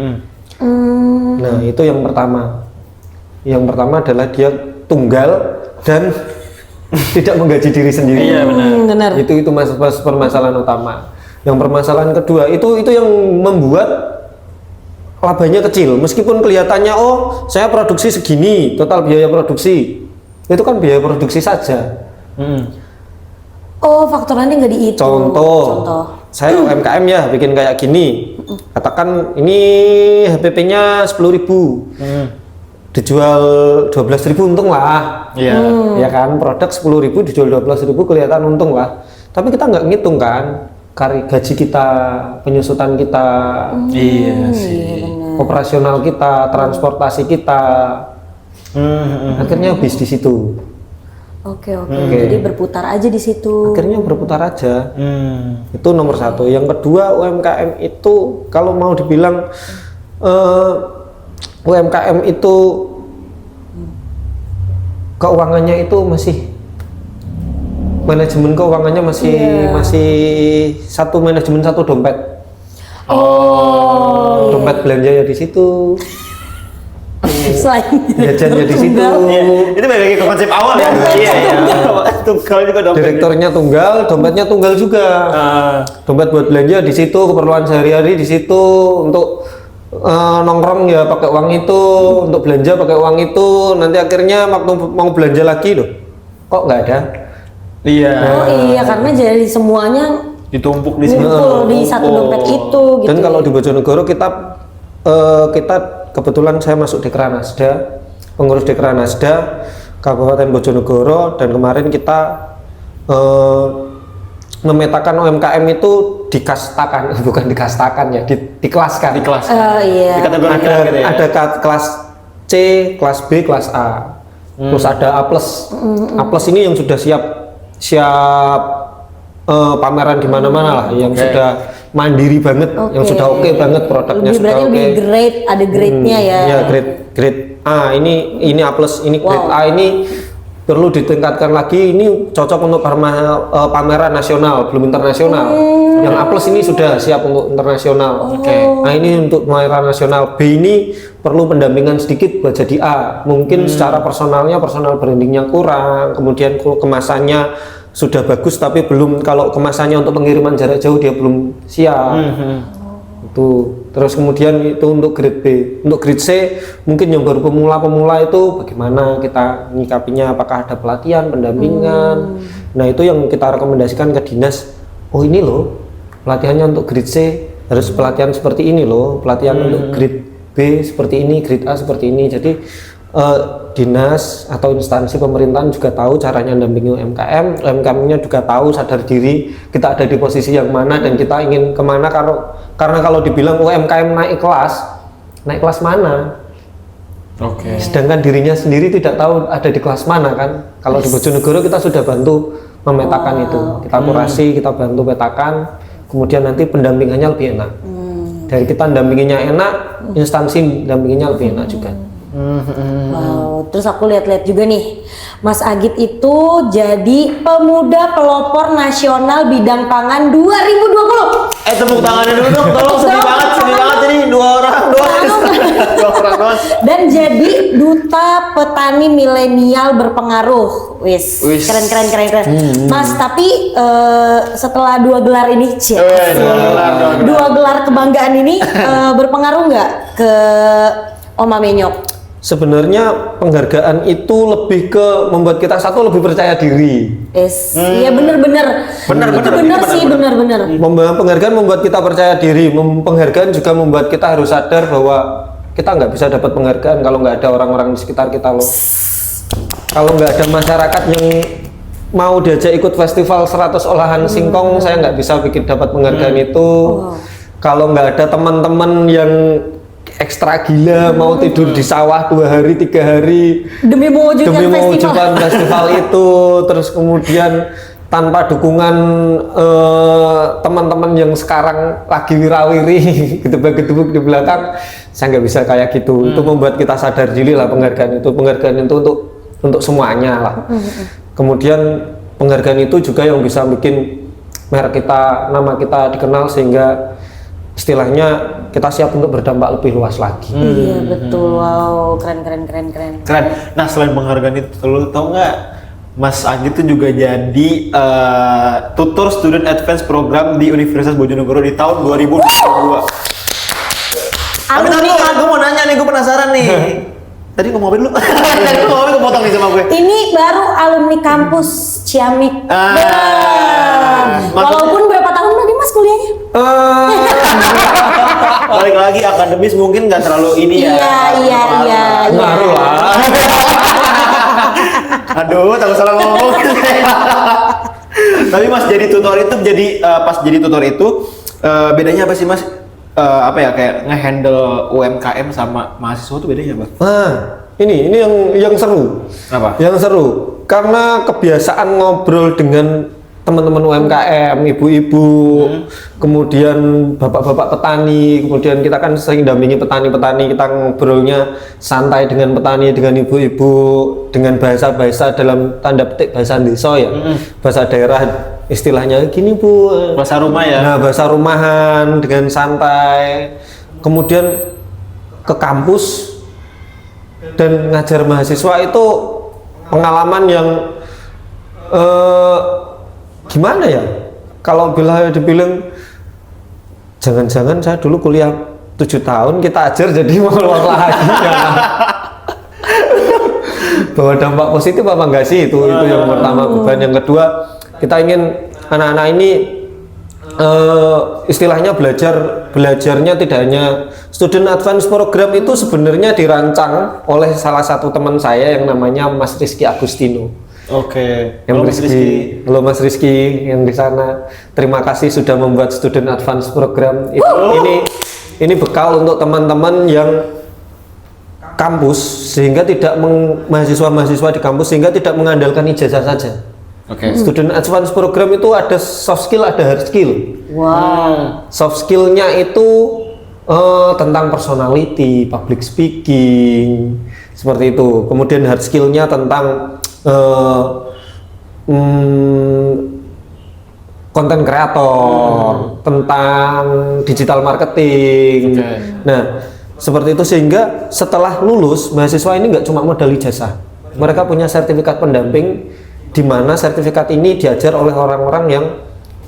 Nah itu yang pertama. Yang pertama adalah dia tunggal dan tidak menggaji diri sendiri. Iya benar. Itu permasalahan utama. Yang permasalahan kedua itu yang membuat labanya kecil, meskipun kelihatannya saya produksi segini, total biaya produksi itu kan biaya produksi saja. Faktor nanti nggak dihitung. Contoh, saya UMKM ya bikin kayak gini, katakan ini HPP-nya 10.000, dijual 12.000 untung lah. Ya kan, produk 10.000 dijual 12.000 kelihatan untung lah. Tapi kita nggak ngitung kan gaji kita, penyusutan kita, Iya sih. operasional kita, transportasi kita, akhirnya habis di situ. Oke. Jadi berputar aja di situ. Akhirnya berputar aja. Itu nomor satu. Yang kedua, UMKM itu kalau mau dibilang UMKM itu keuangannya itu masih manajemen keuangannya masih satu manajemen satu dompet. Dompet belanja ya di situ. Selain Jajan ya di situ. Itu balik lagi ke konsep awal ya. Iya. Tunggal juga dompet. Direkturnya tunggal, dompetnya tunggal juga. Dompet buat belanja di situ, keperluan sehari-hari di situ, untuk nongkrong ya pakai uang itu, untuk belanja pakai uang itu. Nanti akhirnya waktu mau belanja lagi loh, kok nggak ada? Iya. Oh iya, karena jadi semuanya Ditumpuk di sini. ngumpul di satu dompet itu gitu. Dan kalau di Bojonegoro kita kebetulan saya masuk Dekranasda, pengurus Dekranasda Kabupaten Bojonegoro, dan kemarin kita memetakan UMKM itu dikastakan, bukan dikastakan ya, dikelaskan. Di kelas. Iya. Dikategorikan gitu ya. Ada kelas C, kelas B, kelas A. Terus ada A+. A+ ini yang sudah siap pameran di mana-mana lah, yang sudah mandiri banget, yang sudah oke banget produknya, Lebih, sudah berarti oke. lebih grade, ada grade-nya ya. Ya, grade A ini A+, ini grade A ini perlu ditingkatkan lagi, ini cocok untuk pameran nasional, belum internasional. Yang A+ ini sudah siap untuk internasional. Nah, ini untuk pameran nasional. B ini perlu pendampingan sedikit buat jadi A. Mungkin secara personal brandingnya kurang, kemudian kemasannya sudah bagus tapi belum, kalau kemasannya untuk pengiriman jarak jauh dia belum siap. Itu. Terus kemudian itu untuk grade B. Untuk grade C mungkin yang baru pemula itu bagaimana kita menyikapinya, apakah ada pelatihan, pendampingan. Nah, itu yang kita rekomendasikan ke dinas. Oh, ini loh pelatihannya untuk grade C harus pelatihan seperti ini loh, pelatihan untuk grade B seperti ini, grade A seperti ini. Jadi dinas atau instansi pemerintahan juga tahu caranya mendampingi UMKM, UMKM-nya juga tahu, sadar diri kita ada di posisi yang mana dan kita ingin kemana. Karena kalau dibilang UMKM naik kelas mana? Sedangkan dirinya sendiri tidak tahu ada di kelas mana kan. Kalau di Bojonegoro kita sudah bantu memetakan itu, kita kurasi, kita bantu petakan, kemudian nanti pendampingannya lebih enak. Dari kita mendampinginya enak, instansi mendampinginya lebih enak juga. Wow, terus aku lihat-lihat juga nih, Mas Agit itu jadi pemuda pelopor nasional bidang pangan 2020. Tepuk tangannya dulu dong, tolong. Sedih banget ini dua orang doang. Dan jadi duta petani milenial berpengaruh. Wis, keren. Mas, tapi setelah 2 gelar ini, dua gelar kebanggaan ini berpengaruh nggak ke Oma Menyok? Sebenarnya penghargaan itu lebih ke membuat kita lebih percaya diri. Iya bener sih. Penghargaan membuat kita percaya diri. Penghargaan juga membuat kita harus sadar bahwa kita nggak bisa dapat penghargaan kalau nggak ada orang-orang di sekitar kita loh. Kalau nggak ada masyarakat yang mau diajak ikut festival 100 olahan singkong, saya nggak bisa bikin dapat penghargaan itu. Kalau nggak ada teman-teman yang ekstra gila mau tidur di sawah 2 hari 3 hari demi mewujudkan festival itu, terus kemudian tanpa dukungan teman-teman yang sekarang lagi wirawiri gedebak-gedebuk di belakang, saya nggak bisa kayak gitu. Itu membuat kita sadar diri lah, penghargaan itu untuk semuanya lah. Kemudian penghargaan itu juga yang bisa bikin merek kita, nama kita dikenal, sehingga istilahnya kita siap untuk berdampak lebih luas lagi. Iya betul, wow, keren. Nah, selain penghargaan itu, lu tau nggak, Mas Agit itu juga jadi tutor student advance program di Universitas Bojonegoro di tahun 2022. Tapi gue mau nanya nih, gue penasaran nih. Tadi ngomong apa dulu? Tadi gue ngomong, potong nih sama gue. Ini baru alumni kampus Ciamik. Walaupun berapa tahun lagi Mas kuliahnya? Balik lagi akademis mungkin nggak terlalu ini ya. Iya. Ngaruh lah. Aduh, takut salah ngomong. Tapi Mas jadi tutor itu, pas jadi tutor itu bedanya apa sih Mas? Kayak ngehandle UMKM sama mahasiswa tuh bedanya apa? Ini yang seru. Apa? Yang seru karena kebiasaan ngobrol dengan teman-teman UMKM, ibu-ibu, kemudian bapak-bapak petani, kemudian kita kan sering dampingi petani-petani, kita ngobrolnya santai dengan petani, dengan ibu-ibu, dengan bahasa-bahasa dalam tanda petik bahasa desa ya, bahasa daerah istilahnya gini Bu. Bahasa rumah ya. Nah, bahasa rumahan dengan santai. Kemudian ke kampus dan ngajar mahasiswa itu pengalaman yang gimana ya? Kalau bila dibilang jangan-jangan saya dulu kuliah 7 tahun kita ajar jadi mau keluar lagi ya. Bahwa dampak positif apa enggak sih itu yang pertama beban. Yang kedua kita ingin anak-anak ini istilahnya belajarnya tidak hanya student advance program itu sebenarnya dirancang oleh salah satu teman saya yang namanya Mas Rizky Agustino. Oke. Yang Rizky, halo Mas Rizky yang di sana. Terima kasih sudah membuat student advance program. Ini bekal untuk teman-teman yang kampus sehingga tidak mahasiswa-mahasiswa di kampus sehingga tidak mengandalkan ijazah saja. Oke. Student advance program itu ada soft skill, ada hard skill. Wow. Soft skillnya itu tentang personality, public speaking, seperti itu. Kemudian hard skillnya tentang konten kreator, tentang digital marketing. Nah, seperti itu sehingga setelah lulus mahasiswa ini nggak cuma modal ijazah, mereka punya sertifikat pendamping di mana sertifikat ini diajar oleh orang-orang yang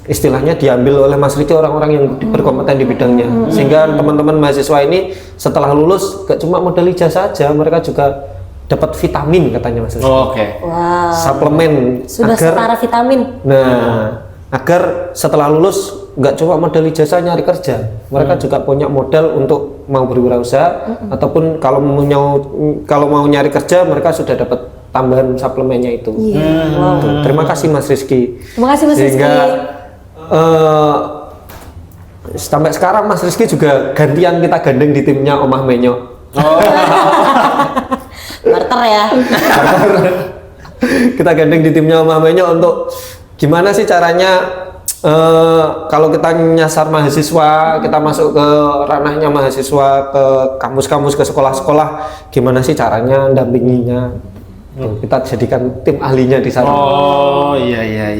istilahnya diambil oleh Mas Riki, orang-orang yang berkompeten di bidangnya, sehingga teman-teman mahasiswa ini setelah lulus gak cuma modal ijazah saja, mereka juga dapat vitamin katanya Mas Riki. Oke. Wow. Suplemen Sudah setara vitamin. Nah, agar setelah lulus nggak cuma modal ijazah nyari kerja, mereka juga punya modal untuk mau berwirausaha ataupun kalau mau nyari kerja mereka sudah dapat tambahan suplemennya itu. Wow. Tuh, terima kasih Mas Rizky. Terima kasih Mas Sehingga Rizky. sampai sekarang Mas Rizky juga gantian kita gandeng di timnya Omah Menyo. Barter ya. Kita gandeng di timnya Omah Menyo untuk gimana sih caranya kalau kita nyasar mahasiswa, kita masuk ke ranahnya mahasiswa, ke kampus-kampus, ke sekolah-sekolah, gimana sih caranya dampinginya? Tuh, kita jadikan tim ahlinya di sana. Oh iya.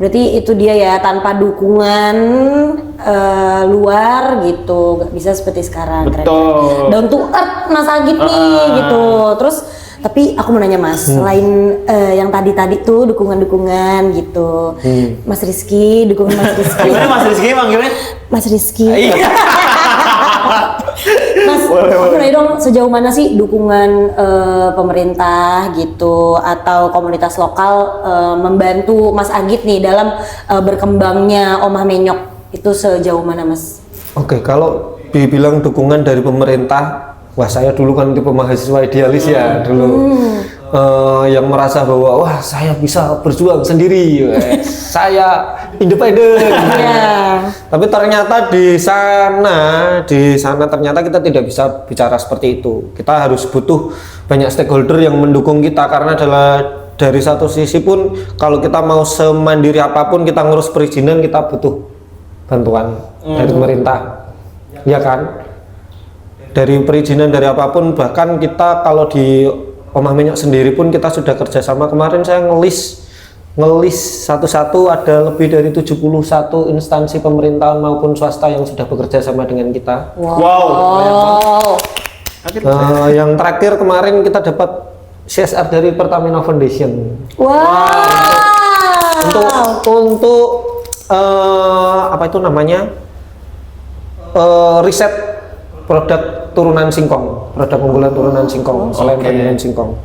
Berarti itu dia ya, tanpa dukungan luar gitu, nggak bisa seperti sekarang. Betul. Down to earth Mas Agit nih gitu. Terus tapi aku mau nanya Mas, selain yang tadi tuh dukungan-dukungan gitu, Mas Rizky, dukungan Mas Rizky. Gimana Mas Rizky manggilnya? Mas Rizky. Iya. Mas, aku nanya dong, sejauh mana sih dukungan pemerintah gitu atau komunitas lokal membantu Mas Agit nih dalam berkembangnya Omah Menyok itu sejauh mana Mas? Oke, kalau dibilang dukungan dari pemerintah, wah saya dulu kan tipe mahasiswa idealis ya dulu. Yang merasa bahwa wah saya bisa berjuang sendiri, saya independen. Tapi ternyata di sana ternyata kita tidak bisa bicara seperti itu. Kita harus butuh banyak stakeholder yang mendukung kita karena dari satu sisi pun kalau kita mau semandiri apapun kita ngurus perizinan kita butuh bantuan dari pemerintah, ya kan? Dari perizinan dari apapun, bahkan kita kalau di Omah Menyok sendiri pun kita sudah kerjasama. Kemarin saya ngelis satu-satu ada lebih dari 71 instansi pemerintahan maupun swasta yang sudah bekerja sama dengan kita. Wow. Yang terakhir kemarin kita dapat CSR dari Pertamina Foundation. Untuk apa itu namanya, riset produk turunan singkong, produk unggulan turunan singkong, selain kandungan singkong.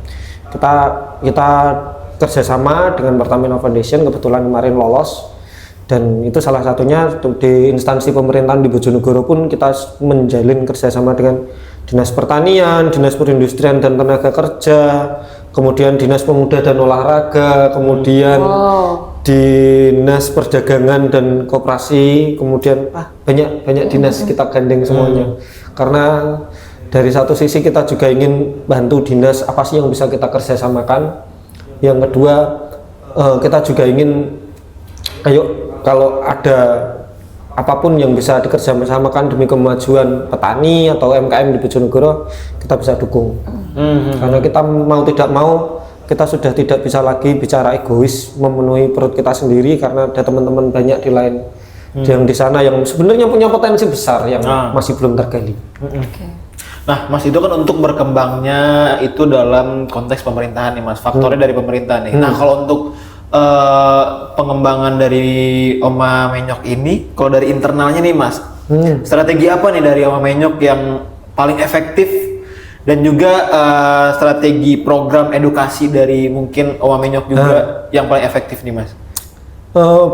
Kita kerjasama dengan Pertamina Foundation, kebetulan kemarin lolos, dan itu salah satunya di instansi pemerintahan di Bojonegoro pun kita menjalin kerjasama dengan Dinas Pertanian, Dinas Perindustrian dan Tenaga Kerja, kemudian Dinas Pemuda dan Olahraga, kemudian Dinas Perdagangan dan Koperasi, kemudian banyak dinas kita gandeng semuanya. Karena dari satu sisi kita juga ingin bantu dinas apa sih yang bisa kita kerjasamakan. Yang kedua kita juga ingin ayo kalau ada apapun yang bisa dikerjasamakan demi kemajuan petani atau UMKM di Bojonegoro, kita bisa dukung. Karena kita mau tidak mau, kita sudah tidak bisa lagi bicara egois memenuhi perut kita sendiri, karena ada teman-teman banyak di lain yang di sana yang sebenarnya punya potensi besar yang masih belum tergali. Nah, Mas, itu kan untuk berkembangnya itu dalam konteks pemerintahan nih, Mas. Faktornya dari pemerintah nih. Nah, kalau untuk pengembangan dari Oma Menyok ini, kalau dari internalnya nih, Mas, strategi apa nih dari Oma Menyok yang paling efektif, dan juga strategi program edukasi dari mungkin Oma Menyok juga yang paling efektif nih, Mas?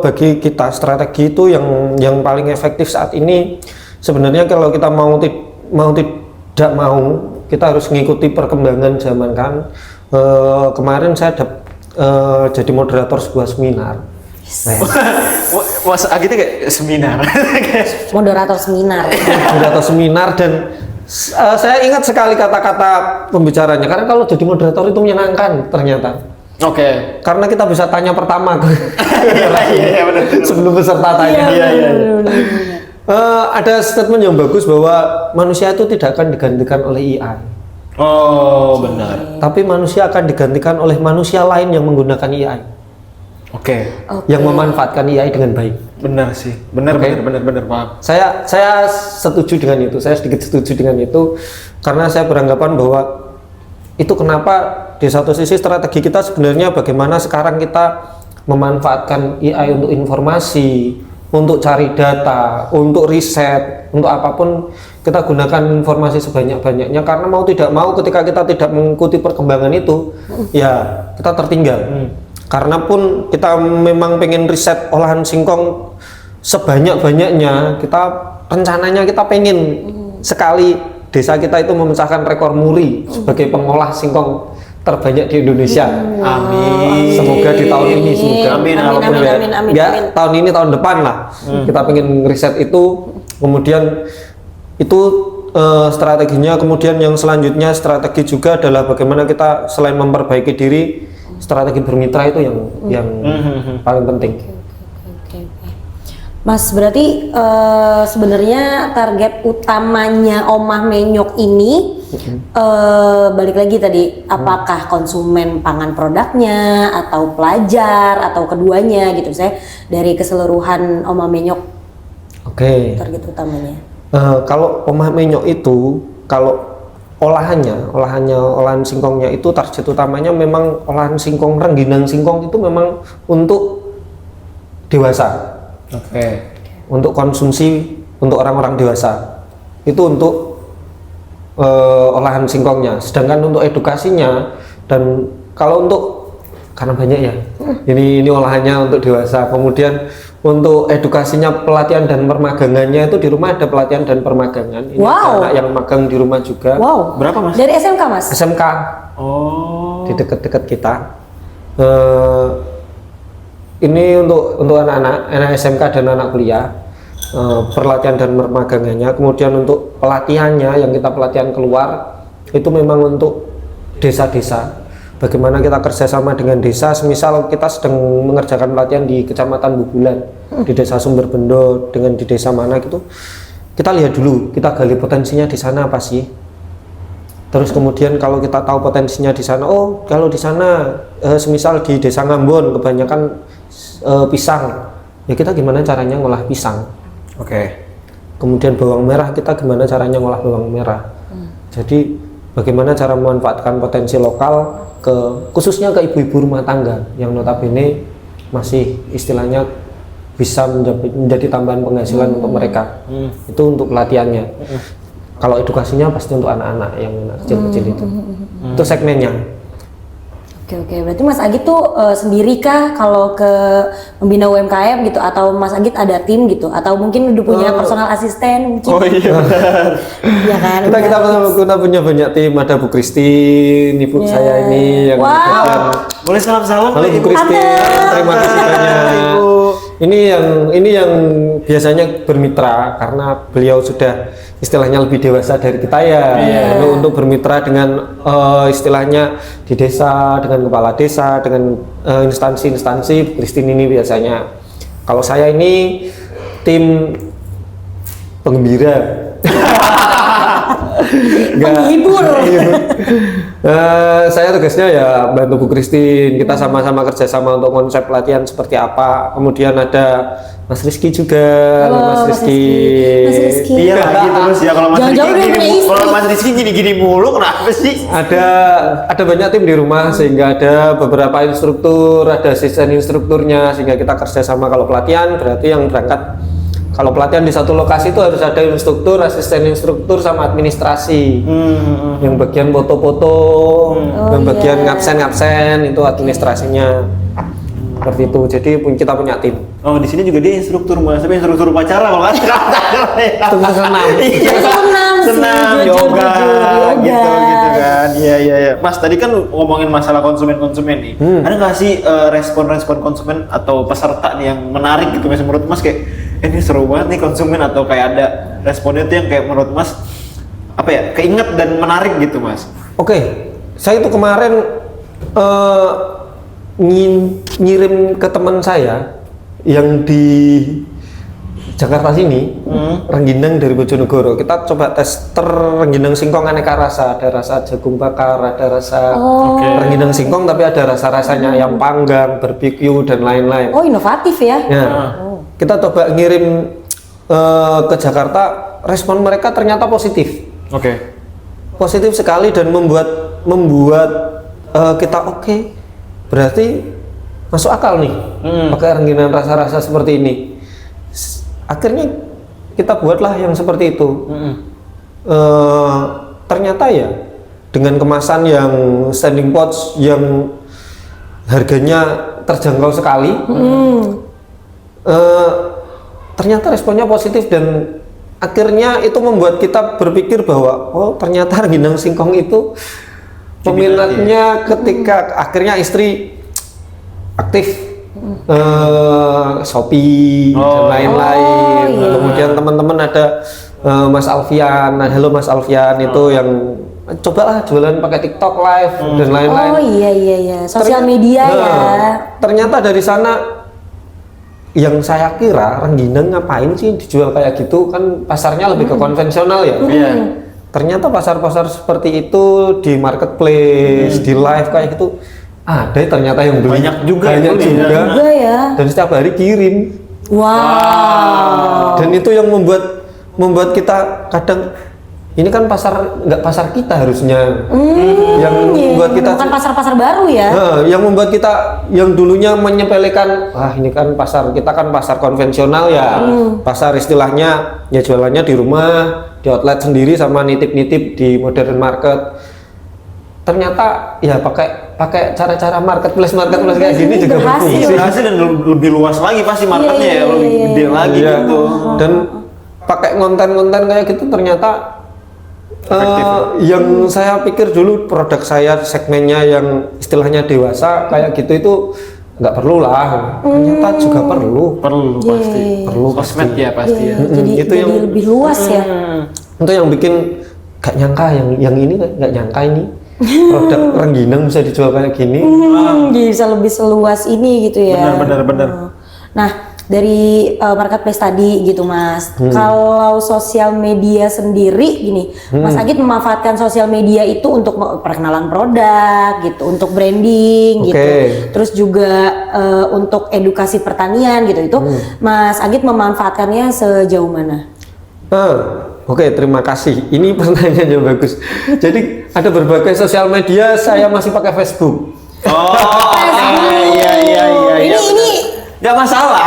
Bagi kita strategi itu yang paling efektif saat ini sebenarnya kalau kita mau tidak mau, kita harus mengikuti perkembangan zaman kan. Kemarin saya jadi moderator sebuah seminar. Mas Agit kayak seminar. Moderator seminar. Moderator seminar, dan saya ingat sekali kata-kata pembicaranya, karena kalau jadi moderator itu menyenangkan ternyata. Oke. Karena kita bisa tanya pertama Iya, benar. sebelum peserta tanya. Iya. Ada statement yang bagus bahwa manusia itu tidak akan digantikan oleh AI. Oh, benar. Tapi manusia akan digantikan oleh manusia lain yang menggunakan AI. Oke. Yang memanfaatkan AI dengan baik. Benar sih. Benar, benar, paham. Saya setuju dengan itu. Saya sedikit setuju dengan itu karena saya beranggapan bahwa itu kenapa di satu sisi strategi kita sebenarnya bagaimana sekarang kita memanfaatkan AI untuk informasi, untuk cari data, untuk riset, untuk apapun kita gunakan informasi sebanyak-banyaknya, karena mau tidak mau ketika kita tidak mengikuti perkembangan itu ya kita tertinggal. Karena pun kita memang pengen riset olahan singkong sebanyak-banyaknya, kita rencananya kita pengen sekali desa kita itu memecahkan rekor muri sebagai pengolah singkong terbanyak di Indonesia. Amin. Semoga di tahun ini, semoga. Amin. Ya, tahun ini, tahun depan lah. Kita pengen riset itu, kemudian itu strateginya. Kemudian yang selanjutnya strategi juga adalah bagaimana kita selain memperbaiki diri, strategi bermitra itu yang paling penting. Mas, berarti sebenarnya target utamanya Omah Menyok ini balik lagi tadi, apakah konsumen pangan produknya atau pelajar atau keduanya gitu, saya dari keseluruhan Omah Menyok. Oke. Target utamanya. Kalau Omah Menyok itu, kalau olahan singkongnya itu target utamanya memang olahan singkong, rengginang singkong itu memang untuk dewasa. Oke. Untuk konsumsi untuk orang-orang dewasa itu untuk olahan singkongnya. Sedangkan untuk edukasinya, dan kalau untuk karena banyak ya, ini olahannya untuk dewasa. Kemudian untuk edukasinya, pelatihan dan permagangannya itu di rumah ada pelatihan dan permagangan. Ini Wow. anak yang magang di rumah juga. Wow. Berapa, Mas? Dari SMK, Mas? SMK Oh. di dekat-dekat kita. Ini untuk anak SMK dan anak kuliah, pelatihan dan permagangannya. Kemudian untuk pelatihannya yang kita pelatihan keluar itu memang untuk desa-desa. Bagaimana kita kerjasama dengan desa, semisal kita sedang mengerjakan pelatihan di Kecamatan Bubulan, di Desa Sumberbendo, dengan di desa mana gitu, kita lihat dulu, kita gali potensinya di sana apa sih. Terus kemudian kalau kita tahu potensinya di sana, oh kalau di sana semisal di Desa Ngambon kebanyakan pisang, ya kita gimana caranya ngolah pisang. Oke. Kemudian bawang merah, kita gimana caranya ngolah bawang merah. Jadi bagaimana cara memanfaatkan potensi lokal, khususnya ke ibu-ibu rumah tangga yang notabene masih istilahnya bisa menjadi tambahan penghasilan untuk mereka. Itu untuk pelatihannya. Kalau edukasinya pasti untuk anak-anak yang kecil-kecil itu. Itu segmennya. Oke, berarti Mas Agit tuh sendiri kah kalau ke membina UMKM gitu, atau Mas Agit ada tim gitu, atau mungkin udah punya personal asisten mungkin? Oh iya benar. Iya kan? Kita punya banyak tim, ada Bu Christine, ibu saya ini yang Wow. Boleh salam-salam Halo ke Bu Ibu? Christine, terima kasih banyak. Ini yang biasanya bermitra karena beliau sudah istilahnya lebih dewasa dari kita ya. Untuk bermitra dengan istilahnya di desa, dengan kepala desa, dengan instansi-instansi, Bu Christine ini biasanya Kalau saya ini tim penggembira. Penghibur. Saya tugasnya ya bantu Bu Christine. Kita sama-sama kerjasama untuk konsep pelatihan seperti apa. Kemudian ada Mas Rizky juga. Halo, Mas Rizky. Mas Rizky. Iya lagi terus ya kalau Mas Jangan-jangan Rizky udah punya gini, istri. kalau Mas Rizky gini-gini mulu kenapa sih? Ada banyak tim di rumah sehingga ada beberapa instruktur, ada asisten instrukturnya sehingga kita kerjasama. Kalau pelatihan berarti yang berangkat. Kalau pelatihan di satu lokasi itu harus ada instruktur, asisten instruktur, sama administrasi. Yang bagian foto-foto, yang bagian ngabsen-ngabsen itu administrasinya. Seperti itu. Jadi kita punya tim. Oh di sini juga dia instruktur Mas, tapi instruktur upacara kalau nggak salah. Tunggu senam. Iya. Senam sih, Senam, jujur, yoga, yoga. gitu kan. Iya. Mas tadi kan ngomongin masalah konsumen nih. Ada nggak sih respon-respon konsumen atau peserta nih yang menarik gitu Mas menurut Mas kayak ini seru banget nih konsumen atau kayak ada responnya tuh yang kayak menurut Mas apa ya keinget dan menarik gitu Mas? Oke, saya itu kemarin ngirim ke teman saya yang di Jakarta sini, rengginang dari Bojonegoro. Kita coba tester rengginang singkong aneka rasa. Ada rasa jagung bakar, ada rasa rengginang singkong, tapi ada rasa-rasanya ayam panggang, barbeque dan lain-lain. Oh, inovatif ya. Ya, kita coba ngirim ke Jakarta, respon mereka ternyata positif. Oke. Positif sekali dan membuat kita oke, berarti masuk akal nih pakai rengginang rasa-rasa seperti ini. Akhirnya kita buatlah yang seperti itu. Ternyata ya dengan kemasan yang standing pots yang harganya terjangkau sekali, ternyata responnya positif dan akhirnya itu membuat kita berpikir bahwa oh ternyata rengginang singkong itu peminatnya ketika akhirnya istri aktif Shopee dan lain-lain. Kemudian teman-teman ada Mas Alfian, nah halo Mas Alfian itu yang cobalah jualan pakai TikTok live dan lain-lain. Oh iya, sosial media ya. Ternyata dari sana yang saya kira rengginang ngapain sih dijual kayak gitu, kan pasarnya lebih ke konvensional ya. Ternyata pasar-pasar seperti itu di marketplace, di live kayak gitu ada ternyata yang beli. Banyak juga ya. Dan setiap hari kirim. Wow. Dan itu yang membuat kita kadang ini kan nggak pasar kita harusnya. Yang membuat kita bukan pasar-pasar baru ya. Yang membuat kita yang dulunya menyepelekan, ini kan pasar kita kan pasar konvensional ya. Pasar istilahnya ya jualannya di rumah, di outlet sendiri sama nitip-nitip di modern market. Ternyata ya pakai cara-cara marketplace kayak gini juga berfungsi. Berhasil dan lebih luas lagi pasti marketnya ya, lebih gede lagi gitu. Dan pakai konten-konten kayak gitu ternyata yang saya pikir dulu produk saya segmennya yang istilahnya dewasa kayak gitu itu nggak perlu lah, ternyata juga perlu pasti sosmed ya pasti ya. Jadi itu yang lebih luas ya. itu yang bikin gak nyangka yang ini nggak nyangka ini produk rengginang bisa dijual kayak gini. Jadi bisa lebih seluas ini gitu ya. Benar. Nah, dari marketplace tadi gitu Mas, kalau sosial media sendiri gini, Mas Agit memanfaatkan sosial media itu untuk perkenalan produk gitu, untuk branding gitu, terus juga untuk edukasi pertanian gitu, itu Mas Agit memanfaatkannya sejauh mana? Oke, terima kasih. Ini pertanyaannya bagus. Jadi ada berbagai sosial media, saya masih pakai Facebook. Iya. Ini Nggak masalah.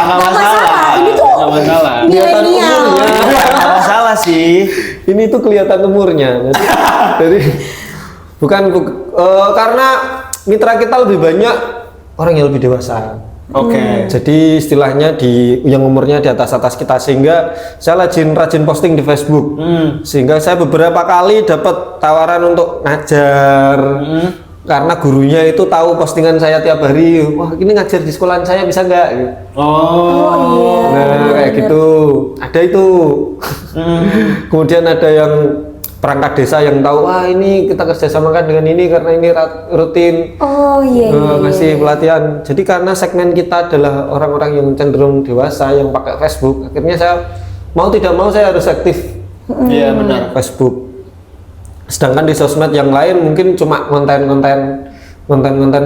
Ini tuh nggak masalah. milenial. Nggak masalah sih. Ini tuh kelihatan umurnya. Jadi karena mitra kita lebih banyak orang yang lebih dewasa. Oke. Jadi istilahnya yang umurnya di atas kita, sehingga saya rajin posting di Facebook. Sehingga saya beberapa kali dapat tawaran untuk ngajar. Karena gurunya itu tahu postingan saya tiap hari, wah ini ngajar di sekolahan saya bisa nggak? Iya. Nah kayak gitu, ada itu. Kemudian ada yang perangkat desa yang tahu, wah ini kita kerjasamakan dengan ini karena ini rutin Oh iya. ngasih pelatihan. Jadi karena segmen kita adalah orang-orang yang cenderung dewasa yang pakai Facebook, akhirnya saya mau tidak mau saya harus aktif Iya benar. Facebook. Sedangkan di sosmed yang lain mungkin cuma konten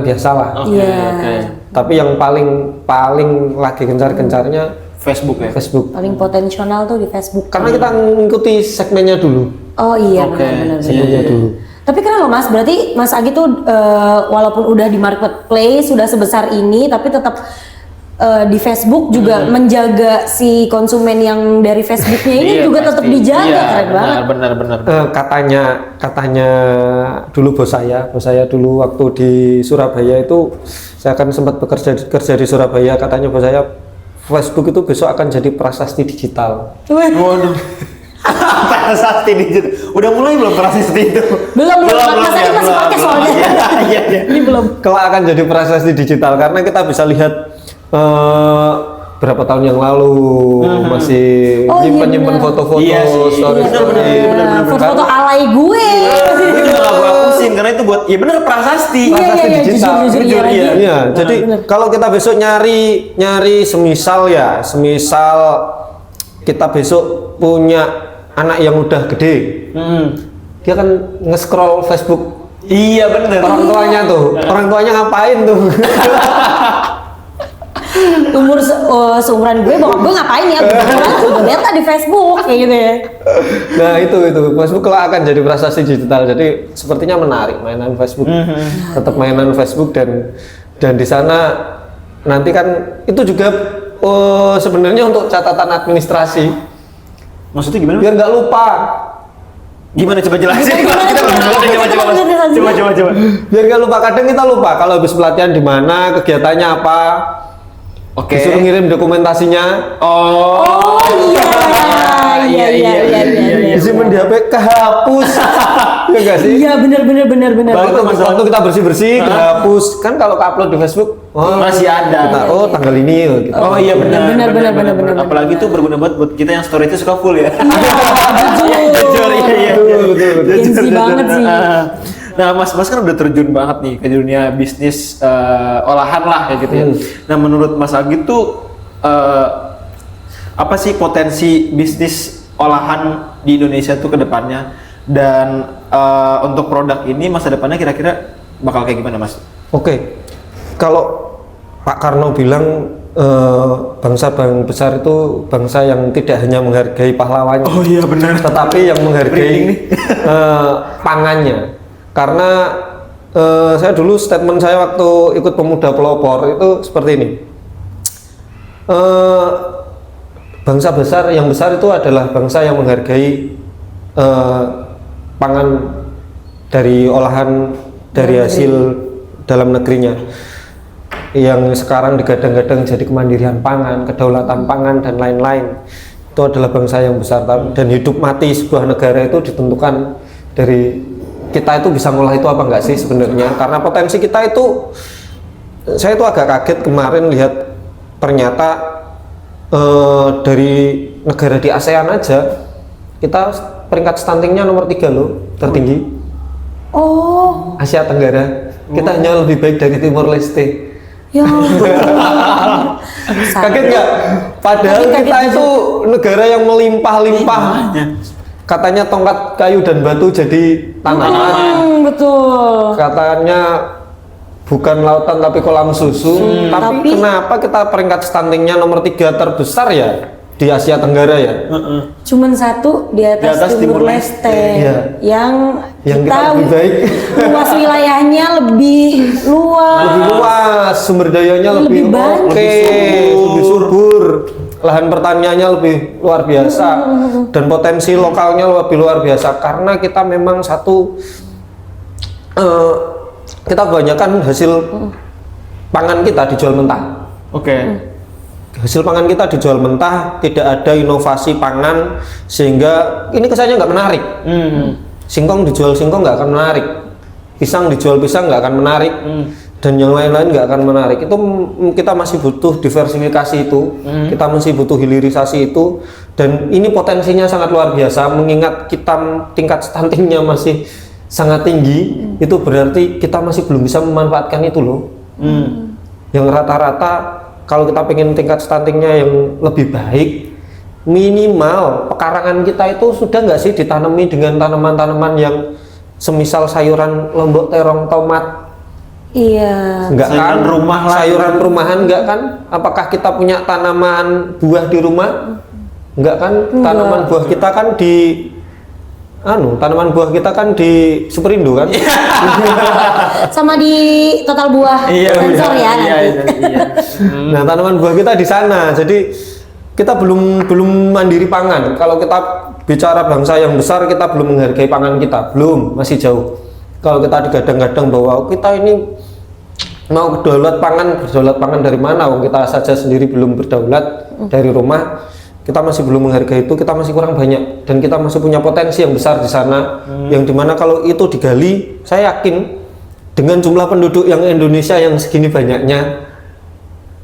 biasa lah. Oke, Iya. oke. Tapi yang paling lagi gencar-gencarnya Facebook ya. Facebook. Paling potensial tuh di Facebook. Karena kita mengikuti segmennya dulu. Oh iya Oke, benar-benar. Segmennya dulu. Tapi keren loh Mas, berarti Mas Agi tuh walaupun udah di marketplace sudah sebesar ini, tapi tetap di Facebook juga menjaga si konsumen yang dari Facebooknya ini Iya, juga tetap pasti. dijaga, Iya, keren banget. benar. Katanya dulu bos saya dulu waktu di Surabaya itu, saya kan sempat kerja di Surabaya. Katanya bos saya, Facebook itu besok akan jadi prasasti digital. Waduh. Prasasti digital. Udah mulai belum prasasti itu? Belum, Mas Agi masih pakai soalnya. Iya. Ini belum. Kelak akan jadi prasasti digital karena kita bisa lihat berapa tahun yang lalu masih Oh, iya, nyimpen benar. foto-foto, Iya sih, story. benar. Foto-foto alay gue. Itu udah gak hapusin karena itu buat, ya bener prasasti. Iya, Prasasti iya, digital. jujur, iya lagi. Iya, jadi benar. kalau kita besok nyari semisal kita besok punya anak yang udah gede, dia kan nge-scroll Facebook Iya bener. orang tuanya ngapain tuh? Seumuran gue, bokap gue ngapain ya? Gue beta di Facebook kayak gitu ya. Nah itu Facebook kelak akan jadi prasasti digital. Jadi sepertinya menarik mainan Facebook, tetap mainan Facebook dan di sana nanti kan itu juga sebenarnya untuk catatan administrasi. Maksudnya gimana? Biar nggak lupa. Gimana coba jelasin? Coba. Biar nggak lupa, kadang kita lupa kalau habis pelatihan di mana, kegiatannya apa. Oke. Disuruh ngirim dokumentasinya. Oh iya. Disimpan di HP kehapus. Ya nggak sih? Iya benar. Waktu kita bersih kehapus. Kan kalau upload di Facebook Masih ada. tanggal ini gitu. Oh iya benar. Benar. Apalagi itu berguna banget buat kita yang storage-nya suka full ya. Jujur. Iya. Gengsi banget sih. Nah, Mas kan udah terjun banget nih ke dunia bisnis olahan lah kayak gitu ya. Nah, menurut Mas Agi tuh apa sih potensi bisnis olahan di Indonesia tuh ke depannya, dan untuk produk ini masa depannya kira-kira bakal kayak gimana, Mas? Oke. Kalau Pak Karno bilang bangsa besar itu bangsa yang tidak hanya menghargai pahlawannya. Oh iya benar. Tetapi yang menghargai pangannya. Karena saya dulu statement saya waktu ikut Pemuda Pelopor itu seperti ini. Bangsa yang besar itu adalah bangsa yang menghargai pangan dari olahan dari hasil dalam negerinya, yang sekarang digadang-gadang jadi kemandirian pangan, kedaulatan pangan dan lain-lain. Itu adalah bangsa yang besar, dan hidup mati sebuah negara itu ditentukan dari kita itu bisa ngolah itu apa enggak sih sebenarnya. Karena potensi kita itu, saya itu agak kaget kemarin lihat ternyata dari negara di ASEAN aja kita peringkat stuntingnya nomor 3 loh, tertinggi. Oh. Asia Tenggara. Kita hanya lebih baik dari Timor Leste. Ya. Kaget nggak? Padahal kita itu negara yang melimpah-limpah. Katanya tongkat kayu dan batu jadi tanaman. Betul. Katanya bukan lautan tapi kolam susu. Tapi kenapa kita peringkat stuntingnya nomor 3 terbesar ya di Asia Tenggara ya? Cuman satu di atas Timur Leste. Iya. Yang Yang kita kita lebih baik. luas wilayahnya lebih luas. Lebih luas, sumber dayanya lebih banyak. lebih subur, lahan pertaniannya lebih luar biasa, dan potensi lokalnya lebih luar biasa karena kita memang kita kebanyakan hasil pangan kita dijual mentah. Oke. Hasil pangan kita dijual mentah, tidak ada inovasi pangan, sehingga ini kesannya nggak menarik. Singkong dijual singkong nggak akan menarik, pisang dijual pisang nggak akan menarik. dan yang lain-lain nggak akan menarik. Itu kita masih butuh diversifikasi itu, kita masih butuh hilirisasi itu, dan ini potensinya sangat luar biasa. Mengingat kita tingkat stuntingnya masih sangat tinggi, itu berarti kita masih belum bisa memanfaatkan itu loh. Yang rata-rata kalau kita pengen tingkat stuntingnya yang lebih baik, minimal pekarangan kita itu sudah nggak sih ditanami dengan tanaman-tanaman yang semisal sayuran lombok, terong, tomat. Iya. Enggak kan? Sayuran rumah lah. Sayuran rumahan enggak kan? Apakah kita punya tanaman buah di rumah? Enggak kan? Tanaman buah kita kan di tanaman buah kita kan di Superindo kan? Sama di Total Buah sensor ya nanti. Iya. Nah, tanaman buah kita di sana. Jadi kita belum mandiri pangan. Kalau kita bicara bangsa yang besar, kita belum menghargai pangan kita. Belum, masih jauh. Kalau kita digadang-gadang bahwa kita ini mau berdaulat pangan dari mana? Wong kita saja sendiri belum berdaulat dari rumah, kita masih belum menghargai itu, kita masih kurang banyak, dan kita masih punya potensi yang besar di sana, yang dimana kalau itu digali, saya yakin dengan jumlah penduduk yang Indonesia yang segini banyaknya,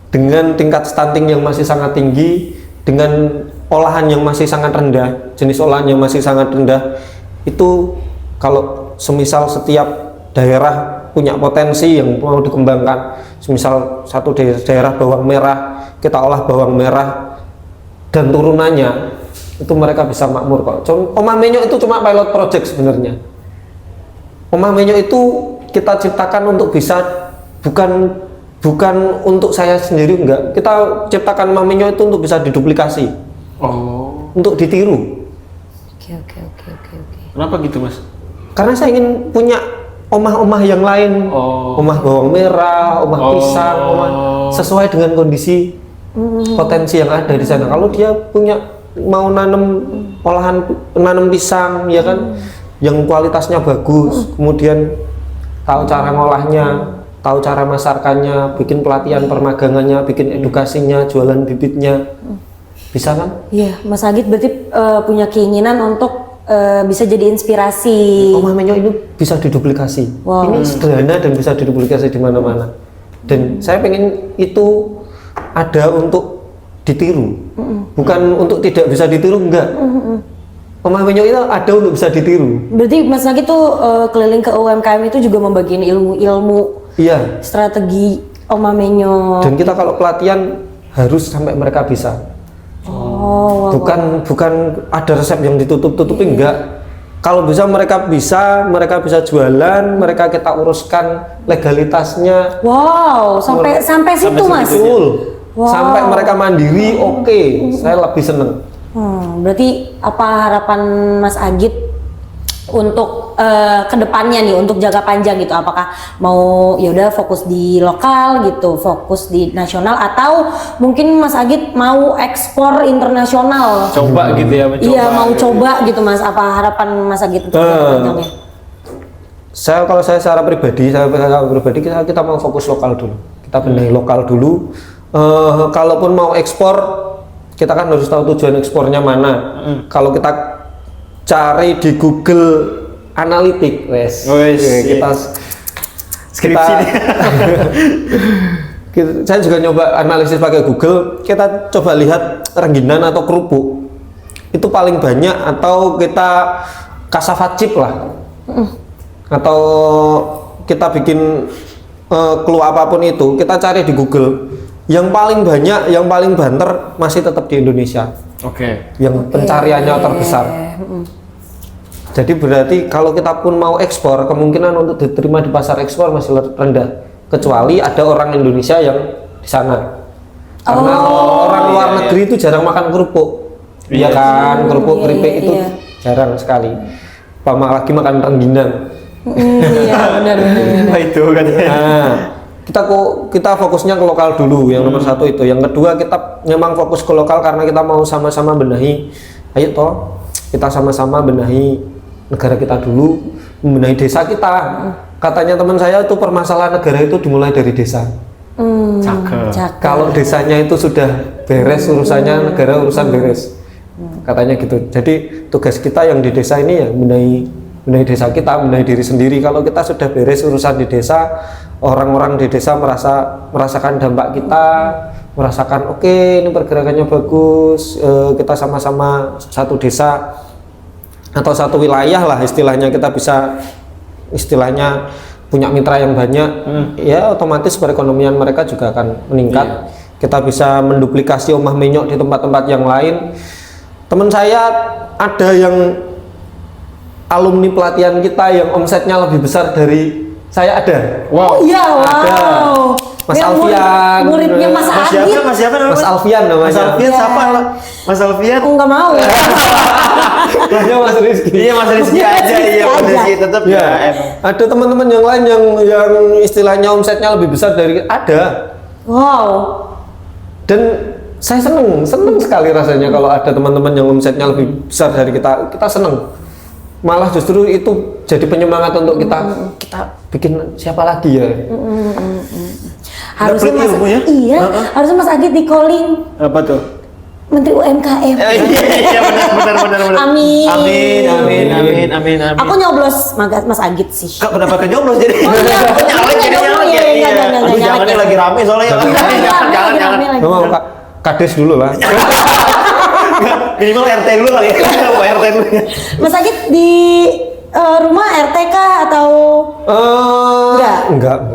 dengan tingkat stunting yang masih sangat tinggi, dengan olahan yang masih sangat rendah, jenis olahan yang masih sangat rendah, itu kalau semisal setiap daerah punya potensi yang mau dikembangkan, semisal satu daerah bawang merah, kita olah bawang merah dan turunannya, itu mereka bisa makmur kok. Omah Menyo itu cuma pilot project sebenarnya. Omah Menyo itu kita ciptakan untuk bisa bukan untuk saya sendiri, enggak. Kita ciptakan Omah Menyo itu untuk bisa diduplikasi. Untuk ditiru. Oke. Kenapa gitu, Mas? Karena saya ingin punya omah-omah yang lain, omah bawang merah, omah pisang, omah sesuai dengan kondisi potensi yang ada di sana. Kalau dia punya mau nanam pisang, ya kan, yang kualitasnya bagus, kemudian tahu cara ngolahnya, tahu cara masarkannya, bikin pelatihan permagangannya, bikin edukasinya, jualan bibitnya, bisa kan? Iya, Mas Agit berarti punya keinginan untuk bisa jadi inspirasi. Omah Menyo ini bisa diduplikasi. Wow. Ini sederhana dan bisa diduplikasi di mana-mana. Dan saya pengen itu ada untuk ditiru, bukan untuk tidak bisa ditiru, enggak. Omah Menyo itu ada untuk bisa ditiru. Berarti Mas Agit tuh keliling ke UMKM itu juga membagiin ilmu-ilmu, Iya. strategi Omah Menyo. Dan kita kalau pelatihan harus sampai mereka bisa. Bukan ada resep yang ditutup-tutupi, enggak. Kalau mereka bisa jualan, mereka kita uruskan legalitasnya. Wow, sampai situ Mas. Betul. Wow. Sampai mereka mandiri, oke, saya lebih seneng. Berarti apa harapan Mas Agit untuk kedepannya nih, untuk jangka panjang gitu? Apakah mau yaudah fokus di lokal gitu, fokus di nasional, atau mungkin Mas Agit mau ekspor internasional? Coba gitu ya, mencoba. Iya, mau coba gitu Mas. Apa harapan Mas Agit untuk jangka panjangnya? Kalau saya secara pribadi, kita mau fokus lokal dulu. Kita benahi lokal dulu. Kalaupun mau ekspor, kita kan harus tahu tujuan ekspornya mana. Kalau kita cari di Google Analytics, saya juga nyoba analisis pakai Google. Kita coba lihat rengginan atau kerupuk itu paling banyak, atau kita cassava chip lah, atau kita bikin clue apapun itu, kita cari di Google. Yang paling banyak, yang paling banter masih tetap di Indonesia. Yang pencariannya terbesar. Jadi berarti kalau kita pun mau ekspor, kemungkinan untuk diterima di pasar ekspor masih rendah, kecuali ada orang Indonesia yang di sana. Karena orang luar negeri itu jarang makan kerupuk, iya kan? Kerupuk, keripik itu jarang sekali. Apalagi makan rengginang. Iya, benar. Itu kan. Nah, kita fokusnya ke lokal dulu, yang nomor satu itu. Yang kedua, kita memang fokus ke lokal karena kita mau sama-sama benahi. Ayo toh, kita sama-sama benahi negara kita dulu, membenahi desa kita. Katanya teman saya itu permasalahan negara itu dimulai dari desa. Cakep. Kalau desanya itu sudah beres urusannya, negara urusan beres. Katanya gitu. Jadi tugas kita yang di desa ini ya benahi benahi desa kita, benahi diri sendiri. Kalau kita sudah beres urusan di desa, orang-orang di desa merasakan dampak kita, merasakan oke, ini pergerakannya bagus, kita sama-sama satu desa atau satu wilayah lah istilahnya, kita bisa istilahnya punya mitra yang banyak, ya otomatis perekonomian mereka juga akan meningkat. Kita bisa menduplikasi omah menyok di tempat-tempat yang lain. Teman saya ada yang alumni pelatihan kita yang omsetnya lebih besar dari saya ada. Oh iya, Ada. wow. Mas Yang Alfian. muridnya Mas Mas siapa? Agit. Mas siapa namanya? Mas Alfian namanya. Mas Alfian Iya. siapa? Mas Alfian? Oh, nggak mau. Namanya Mas Rizky. Iya Mas Rizky Mas aja, Rizky iya Mas aja. Rizky tetap Ya, ya emang. ada teman-teman yang lain yang istilahnya omsetnya lebih besar dari ada. Wow. Dan saya seneng sekali rasanya kalau ada teman-teman yang omsetnya lebih besar dari kita seneng. Malah justru itu jadi penyemangat untuk kita bikin siapa lagi ya. Harusnya Dapet Mas, ilmu ya? iya, harusnya Mas Agit di calling Apa tuh? Menteri UMKM. Iya benar. Amin. Amin. Aku nyoblos Mas Agit sih. Kak kenapa ke nyoblos jadi? Oh iya, Nyalek jadi nyoblos, nyalek iya, ya. iya, jangan, Aduh, jangan, jangan jangan. lagi rame soalnya. Jangan. Memang kades dulu lah. Minimal RT dulu kali ya. RT dulu. Mas Agit di rumah RT kah atau Enggak.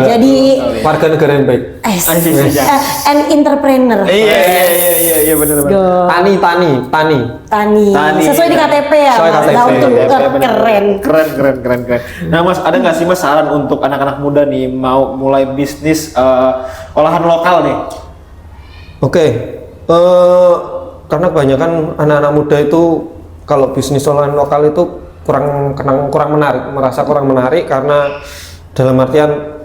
jadi Oh, Warga negara yang baik. an entrepreneur. Iya benar. Go. Tani. Tani. Sesuai di KTP ya, Sesuai Mas. KTP. Nah, untuk Keren. Nah Mas, ada nggak sih Mas saran untuk anak-anak muda nih mau mulai bisnis olahan lokal nih? Oke. Karena kebanyakan anak-anak muda itu kalau bisnis olahan lokal itu kurang menarik, merasa kurang menarik karena dalam artian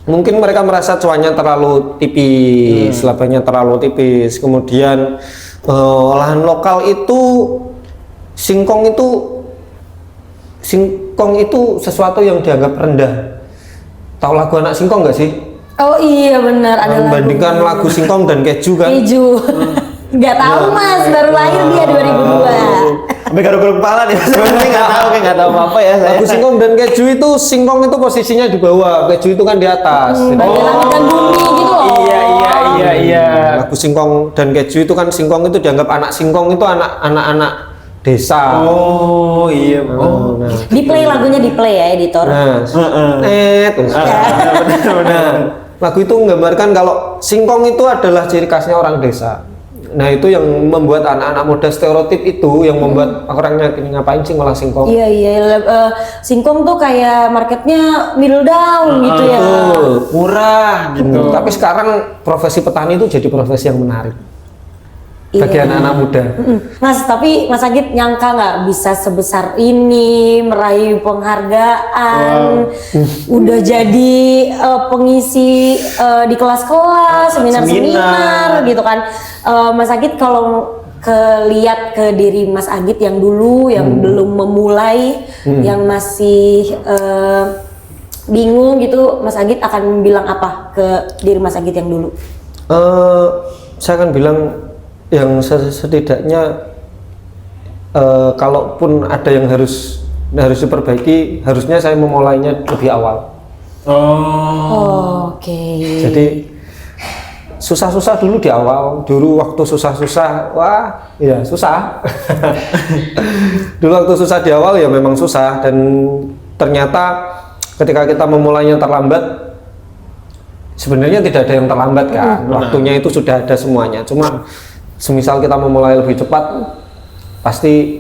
mungkin mereka merasa cuannya terlalu tipis, labanya terlalu tipis. Kemudian olahan lokal itu singkong itu sesuatu yang dianggap rendah. Tahu lagu anak singkong nggak sih? Oh iya benar, ada Membandingkan lagu singkong dan keju kan? keju. Nggak tahu Mas, baru lahir dia 2002. Sampai garuk-garuk kepala nih. Sebenarnya nggak tahu apa ya saya. Lagu singkong dan keju itu singkong itu posisinya di bawah, keju itu kan di atas. Jadi, Bagian langit dan bumi gitu loh. Iya. lagu singkong dan keju itu kan singkong itu dianggap anak singkong itu anak-anak desa. Oh iya. Oh. Nah, Di play lagunya di play ya editor. terus. Nah, lagu itu menggambarkan kalau singkong itu adalah ciri khasnya orang desa. Nah itu yang membuat anak-anak muda stereotip itu yang membuat orangnya gini, ngapain sih ngolah singkong? Iya. Singkong tuh kayak marketnya middle down gitu ya. Betul. Murah gitu. Tapi sekarang profesi petani itu jadi profesi yang menarik bagi Iya. anak-anak muda. Mas, tapi Mas Agit nyangka nggak bisa sebesar ini meraih penghargaan, udah jadi pengisi di kelas-kelas, seminar-seminar gitu kan. Mas Agit kalau lihat ke diri Mas Agit yang dulu, yang belum memulai, yang masih bingung gitu, Mas Agit akan bilang apa ke diri Mas Agit yang dulu? Saya akan bilang yang setidaknya kalaupun ada yang harus diperbaiki, harusnya saya memulainya lebih awal. Oke. Jadi susah-susah dulu di awal. Dulu waktu susah-susah, wah, ya susah. Dulu waktu susah di awal ya memang susah, dan ternyata ketika kita memulainya terlambat, sebenarnya tidak ada yang terlambat kan. Waktunya itu sudah ada semuanya. Cuma semisal kita memulai lebih cepat, pasti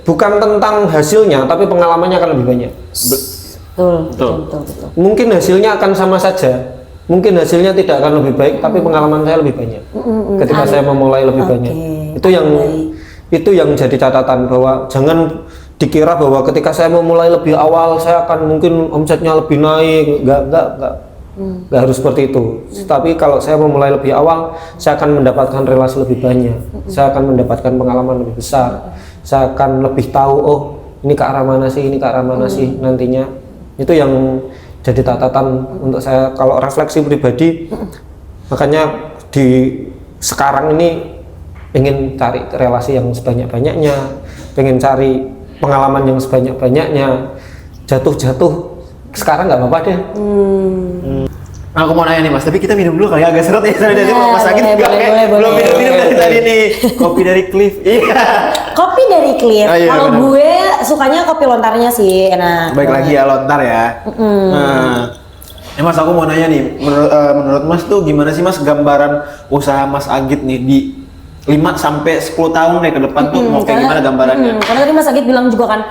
bukan tentang hasilnya, tapi pengalamannya akan lebih banyak. Betul. Mungkin hasilnya akan sama saja, mungkin hasilnya tidak akan lebih baik, tapi pengalaman saya lebih banyak ketika saya memulai lebih banyak. Itu yang jadi catatan, bahwa jangan dikira bahwa ketika saya memulai lebih awal saya akan mungkin omsetnya lebih naik. Nggak harus seperti itu. Tapi kalau saya memulai lebih awal, saya akan mendapatkan relasi lebih banyak, saya akan mendapatkan pengalaman lebih besar, saya akan lebih tahu, oh ini ke arah mana sih, nantinya. Itu yang jadi catatan untuk saya kalau refleksi pribadi. Makanya di sekarang ini ingin cari relasi yang sebanyak-banyaknya, pengen cari pengalaman yang sebanyak-banyaknya, jatuh-jatuh sekarang nggak apa-apa deh. Aku mau nanya nih Mas, tapi kita minum dulu kali ya, agak seret ya. Dari Ya, Mas Agit boleh, nggak boleh, kayak boleh, belum boleh. minum dari tadi nih. Kopi dari Cliff. Iya. Kopi dari Cliff. Ah, iya, Kalau benar. gue sukanya kopi lontarnya sih enak. Baik lagi ya lontar ya. Nah, Mas aku mau nanya nih, menurut Mas tuh gimana sih Mas gambaran usaha Mas Agit nih di 5 sampai 10 tahun deh ke depan tuh mau kayak gimana gambarannya? Karena tadi Mas Agit bilang juga kan,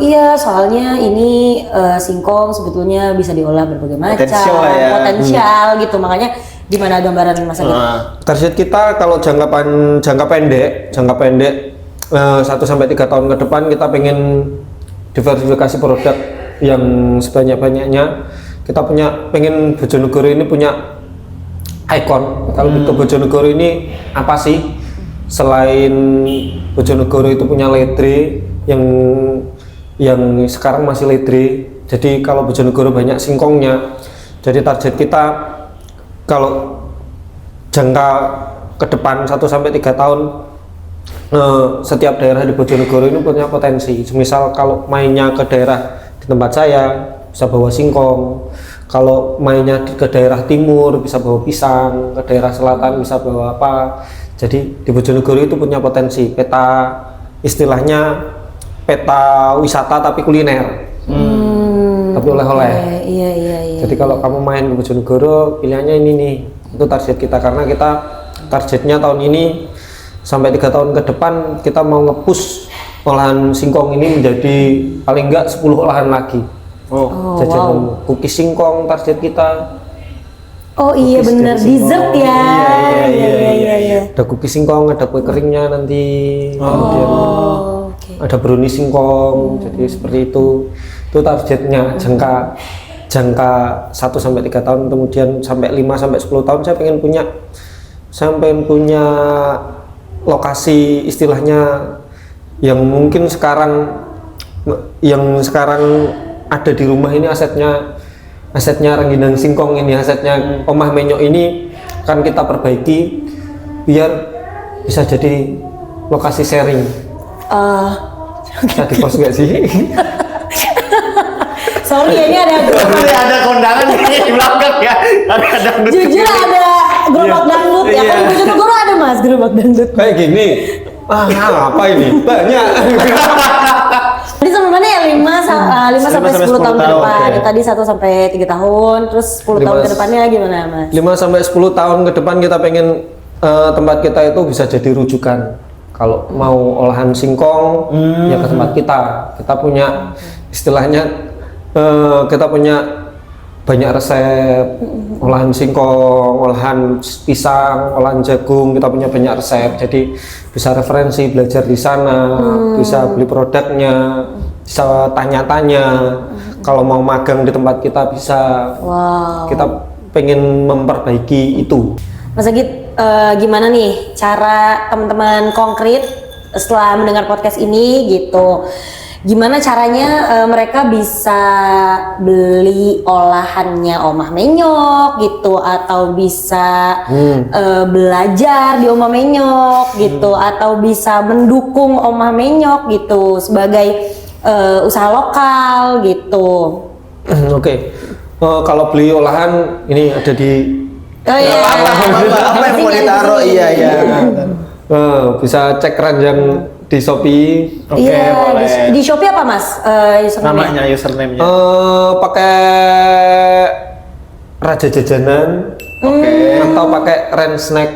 iya soalnya ini singkong sebetulnya bisa diolah berbagai macam, Potensial lah ya. potensial gitu. Makanya gimana gambaran Mas Agit? Target kita kalau jangka pendek 1 sampai 3 tahun ke depan kita pengen diversifikasi produk yang sebanyak-banyaknya. Kita pengen Bojonegoro ini punya ikon. Kalau itu Bojonegoro ini apa sih? Selain Bojonegoro itu punya ledre yang sekarang masih ledre. Jadi kalau Bojonegoro banyak singkongnya. Jadi target kita kalau jangka ke depan 1 sampai 3 tahun setiap daerah di Bojonegoro ini punya potensi. Misal kalau mainnya ke daerah di tempat saya bisa bawa singkong, kalau mainnya ke daerah timur bisa bawa pisang, ke daerah selatan bisa bawa apa. Jadi di Bojonegoro itu punya potensi, istilahnya peta wisata tapi kuliner, tapi oleh-oleh. Iya. Jadi kalau kamu main ke Bojonegoro pilihannya ini nih, itu target kita. Karena kita targetnya tahun ini sampai 3 tahun ke depan kita mau nge-push olahan singkong ini menjadi paling enggak 10 olahan lagi. Jajanan cookies singkong target kita. Oh iya Cookies bener, dari dessert singkong. ya. Iya. Ada cookies singkong, ada kue keringnya nanti. Kemudian Oke. ada brownies singkong. Jadi seperti itu. Itu targetnya jangka 1 sampai 3 tahun, kemudian sampai 5 sampai 10 tahun saya pengen punya lokasi istilahnya yang mungkin sekarang ada di rumah ini asetnya rengginang singkong ini, asetnya Omah Menyok ini akan kita perbaiki biar bisa jadi lokasi sharing. Bisa di post nggak sih? Sorry ya, ini Ada kondangan di belakang ya. Ada dangdut. jujur ada gerobak dangdut ya. Kan di Bojonegoro ada Mas gerobak dangdut. Kayak gini. Apa ini? Banyak. Tadi sebelumnya ya 5 sampai 10 tahun ke tahun, depan. oke. Tadi 1 sampai 3 tahun, terus 10 tahun ke depannya gimana Mas? 5 sampai 10 tahun ke depan kita pengen tempat kita itu bisa jadi rujukan. Kalau mau olahan singkong ya ke tempat kita. Kita punya istilahnya kita punya banyak resep olahan singkong, olahan pisang, olahan jagung, kita punya banyak resep. Jadi bisa referensi belajar di sana, bisa beli produknya, bisa tanya-tanya. Kalau mau magang di tempat kita bisa. Wow. Kita pengen memperbaiki itu. Mas Agit, gimana nih cara teman-teman konkret setelah mendengar podcast ini gitu? Gimana caranya mereka bisa beli olahannya Omah Menyok gitu, atau bisa belajar di Omah Menyok gitu, atau bisa mendukung Omah Menyok gitu sebagai usaha lokal gitu? Oke. Kalau beli olahan ini ada di Oh iya. Apa yang mau ditaruh? Iya. bisa cek keranjang di Shopee. Oke, Iya, boleh. di Shopee apa Mas? Username-nya? Username-nya. Pakai Raja Jajanan atau pakai Ren Snack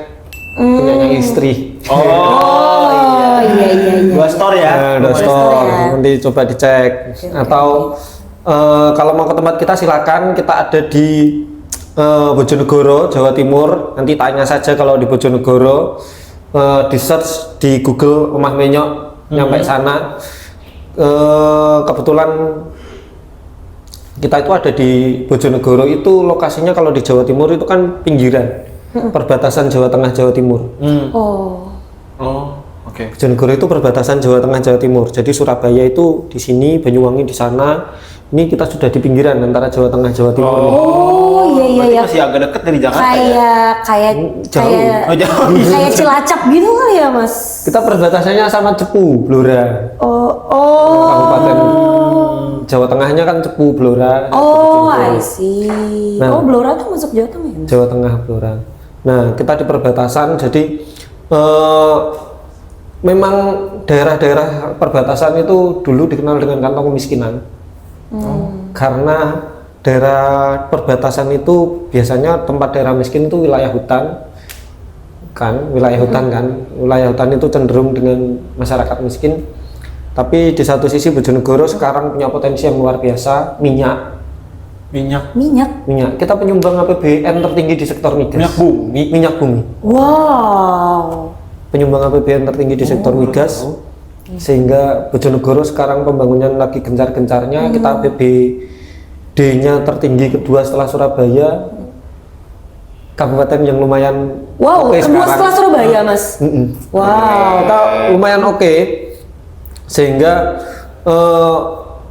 punyanya istri. Oh iya. Dua store ya. Ada Boleh store, store ya. nanti coba dicek. Atau kalau mau ke tempat kita silakan, kita ada di Bojonegoro, Jawa Timur. Nanti tanya saja kalau di Bojonegoro, di search di Google Omah Menyok, nyampe sana. Kebetulan kita itu ada di Bojonegoro, itu lokasinya kalau di Jawa Timur itu kan pinggiran, perbatasan Jawa Tengah Jawa Timur. Oke. Bojonegoro itu perbatasan Jawa Tengah Jawa Timur. Jadi Surabaya itu di sini, Banyuwangi di sana, Ini kita sudah di pinggiran antara Jawa Tengah Jawa Timur. Oh iya iya Berarti iya. masih agak dekat dari Jakarta ya? Kayak Jauh. Oh, jauh. kayak Cilacap gitu kali ya Mas. Kita perbatasannya sama Cepu, Blora. Oh. Kabupaten Jawa Tengahnya kan Cepu, Blora. Oh, I see. Nah. Oh, Blora tuh masuk Jawa Tengah ya? Mas? Jawa Tengah, Blora. Nah, kita di perbatasan, jadi memang daerah-daerah perbatasan itu dulu dikenal dengan kantong kemiskinan. Karena daerah perbatasan itu biasanya tempat daerah miskin itu wilayah hutan, kan? Wilayah hutan kan? Wilayah hutan itu cenderung dengan masyarakat miskin. Tapi di satu sisi Bojonegoro sekarang punya potensi yang luar biasa, minyak. Minyak. Kita penyumbang APBN tertinggi di sektor migas. Minyak bumi. Wow. Penyumbang APBN tertinggi di sektor migas. Sehingga Bojonegoro sekarang pembangunan lagi gencar-gencarnya. Kita APBD-nya tertinggi kedua setelah Surabaya. Kabupaten yang lumayan Wow, oke kedua sekarang. setelah Surabaya, Mas. Wow. Kita lumayan oke. Sehingga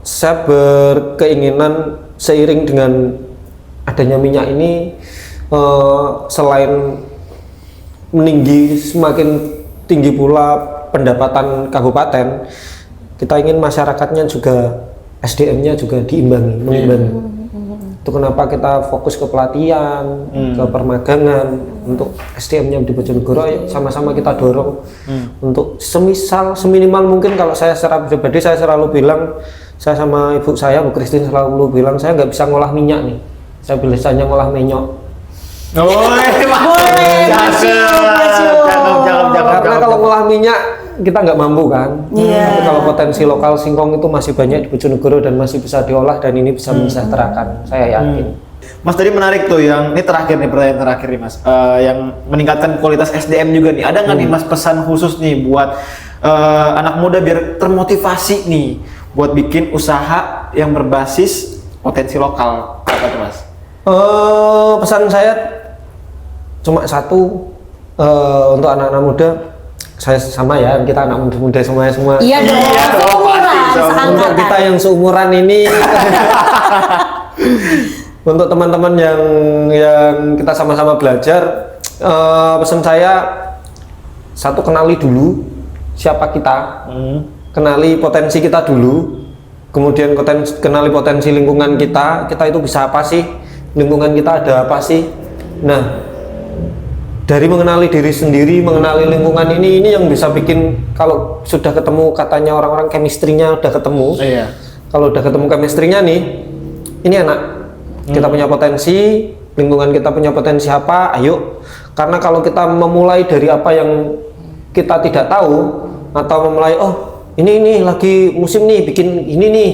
saya berkeinginan seiring dengan adanya minyak ini, selain meninggi, semakin tinggi pula pendapatan kabupaten, kita ingin masyarakatnya juga, SDM-nya juga mengimbangi. Itu kenapa kita fokus ke pelatihan, ke permagangan untuk SDM-nya di Bojonegoro. Ayo sama-sama kita dorong untuk seminimal mungkin. Kalau saya secara pribadi, saya selalu bilang, saya sama ibu saya, Bu Christine, selalu bilang saya nggak bisa ngolah minyak nih, saya biasanya ngolah menyok. Karena kalau ngolah minyak kita nggak mampu kan. Tapi kalau potensi lokal singkong itu masih banyak di Bojonegoro dan masih bisa diolah, dan ini bisa mensejahterakan, saya yakin. Mas tadi menarik tuh, yang ini terakhir nih, pertanyaan terakhir nih Mas, yang meningkatkan kualitas SDM juga nih. Ada nggak nih Mas pesan khusus nih buat anak muda biar termotivasi nih buat bikin usaha yang berbasis potensi lokal? Apa tuh Mas? Pesan saya cuma satu, untuk anak-anak muda. Saya sama ya, kita anak muda semua. Iya dong, seumuran, Untuk seangkatan. kita yang seumuran ini, untuk teman-teman yang kita sama-sama belajar, pesan saya satu, kenali dulu siapa kita, kenali potensi kita dulu, kemudian kenali potensi lingkungan kita itu bisa apa sih, lingkungan kita ada apa sih. Nah, dari mengenali diri sendiri, mengenali lingkungan ini yang bisa bikin, kalau sudah ketemu, katanya orang-orang chemistry-nya udah ketemu. Iya. Kalau udah ketemu chemistry-nya nih, ini enak. Kita punya potensi, lingkungan kita punya potensi apa, ayo. Karena kalau kita memulai dari apa yang kita tidak tahu, atau memulai, oh ini lagi musim nih, bikin ini nih,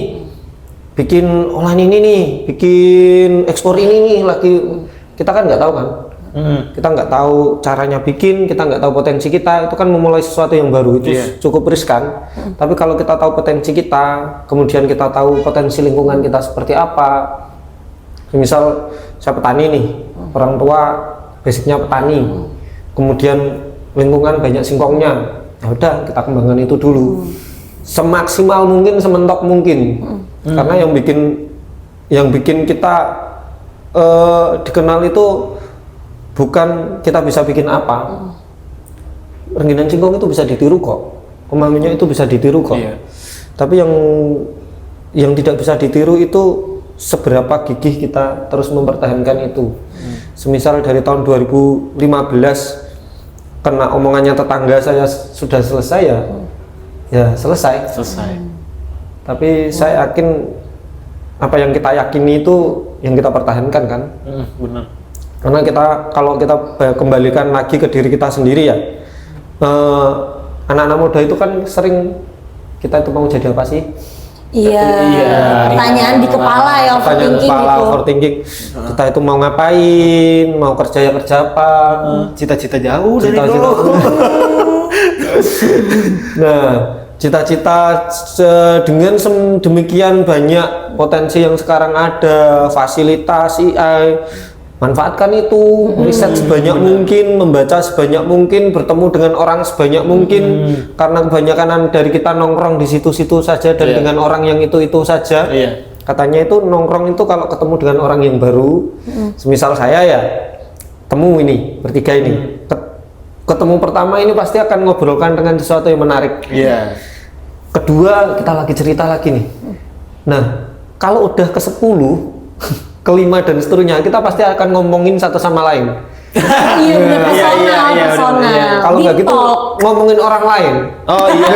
bikin olahan ini nih, bikin ekspor ini nih, lagi, kita kan nggak tahu kan. Kita nggak tahu caranya bikin, kita nggak tahu potensi kita, itu kan memulai sesuatu yang baru, itu cukup riskan. Tapi kalau kita tahu potensi kita, kemudian kita tahu potensi lingkungan kita seperti apa. Misal saya petani nih, orang tua basicnya petani, kemudian lingkungan banyak singkongnya, ya udah kita kembangkan itu dulu, semaksimal mungkin, sementok mungkin. Karena yang bikin kita dikenal itu bukan kita bisa bikin apa. Rengginang singkong itu bisa ditiru kok, pemahamannya itu bisa ditiru kok. Iya. Tapi yang tidak bisa ditiru itu seberapa gigih kita terus mempertahankan itu. Semisal dari tahun 2015 kena omongannya tetangga saya sudah selesai, ya selesai. Tapi saya yakin apa yang kita yakini itu yang kita pertahankan kan. Benar. Karena kalau kita kembalikan lagi ke diri kita sendiri ya, anak-anak muda itu kan sering, kita itu mau jadi apa sih? Iya. Pertanyaan di kepala ya, overthinking gitu. Overthinking. Kita itu mau ngapain? Mau kerja apa? Cita-cita jauh dari Cita-cita. dulu. Nah, cita-cita dengan demikian banyak potensi yang sekarang ada, fasilitas AI, manfaatkan itu, riset sebanyak mungkin, membaca sebanyak mungkin, bertemu dengan orang sebanyak mungkin. Karena kebanyakan dari kita nongkrong di situ-situ saja dan dengan orang yang itu saja. katanya itu nongkrong itu kalau ketemu dengan orang yang baru, semisal saya ya, temu ini bertiga ini, ketemu pertama ini pasti akan ngobrolkan dengan sesuatu yang menarik. Iya. Kedua kita lagi cerita lagi nih. Nah kalau udah ke 10, kelima dan seterusnya kita pasti akan ngomongin satu sama lain. Iya benar, personal, iya, personal. iya. Kalau nggak Deep gitu talk. ngomongin orang lain. Oh iya.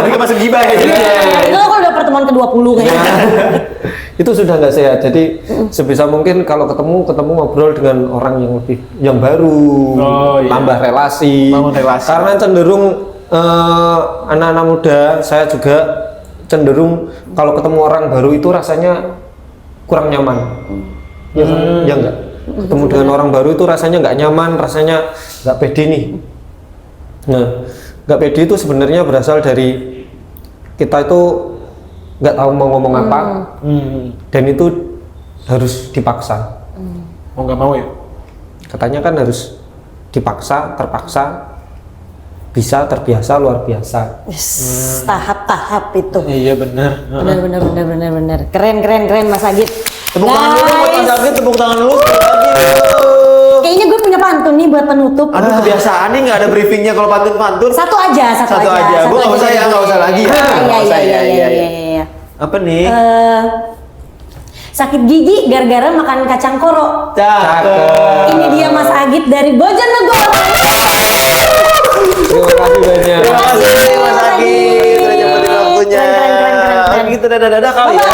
Tapi kan masuk gibah ya. Itu kalau udah pertemuan ke-20 kayaknya. Itu sudah nggak sehat. Jadi sebisa mungkin kalau ketemu ngobrol dengan orang yang baru, Oh, iya. tambah relasi. Bangun relasi. Karena cenderung anak-anak muda, saya juga cenderung kalau ketemu orang baru itu rasanya kurang nyaman. Ya, ya enggak. Ketemu dengan orang baru itu rasanya nggak nyaman, rasanya nggak pede nih. Nah, nggak pede itu sebenarnya berasal dari kita itu nggak tahu mau ngomong apa, dan itu harus dipaksa. Mau nggak mau ya? Katanya kan harus dipaksa, terpaksa, bisa, terbiasa, luar biasa. Yes, tahap-tahap itu. Iya benar. Benar. Keren Mas Agit. Tepuk tangan dulu buat Mas Guys, Agit, tepuk tangan dulu. kayaknya gue punya pantun nih buat penutup. Aduh kebiasaan nih nggak ada briefingnya kalau pantun-pantun. Satu aja. Satu aja. Bu nggak usah ya, nggak usah lagi. Nggak usah, Iya. Apa nih? Sakit gigi gara-gara makan kacang koro. Cakep. Ini dia Mas Agit dari Bojonegoro. Terima kasih banyak. Terima kasih Mas Agit. Sudah nyempetin waktunya. Keren. Gitu dadah kali ya.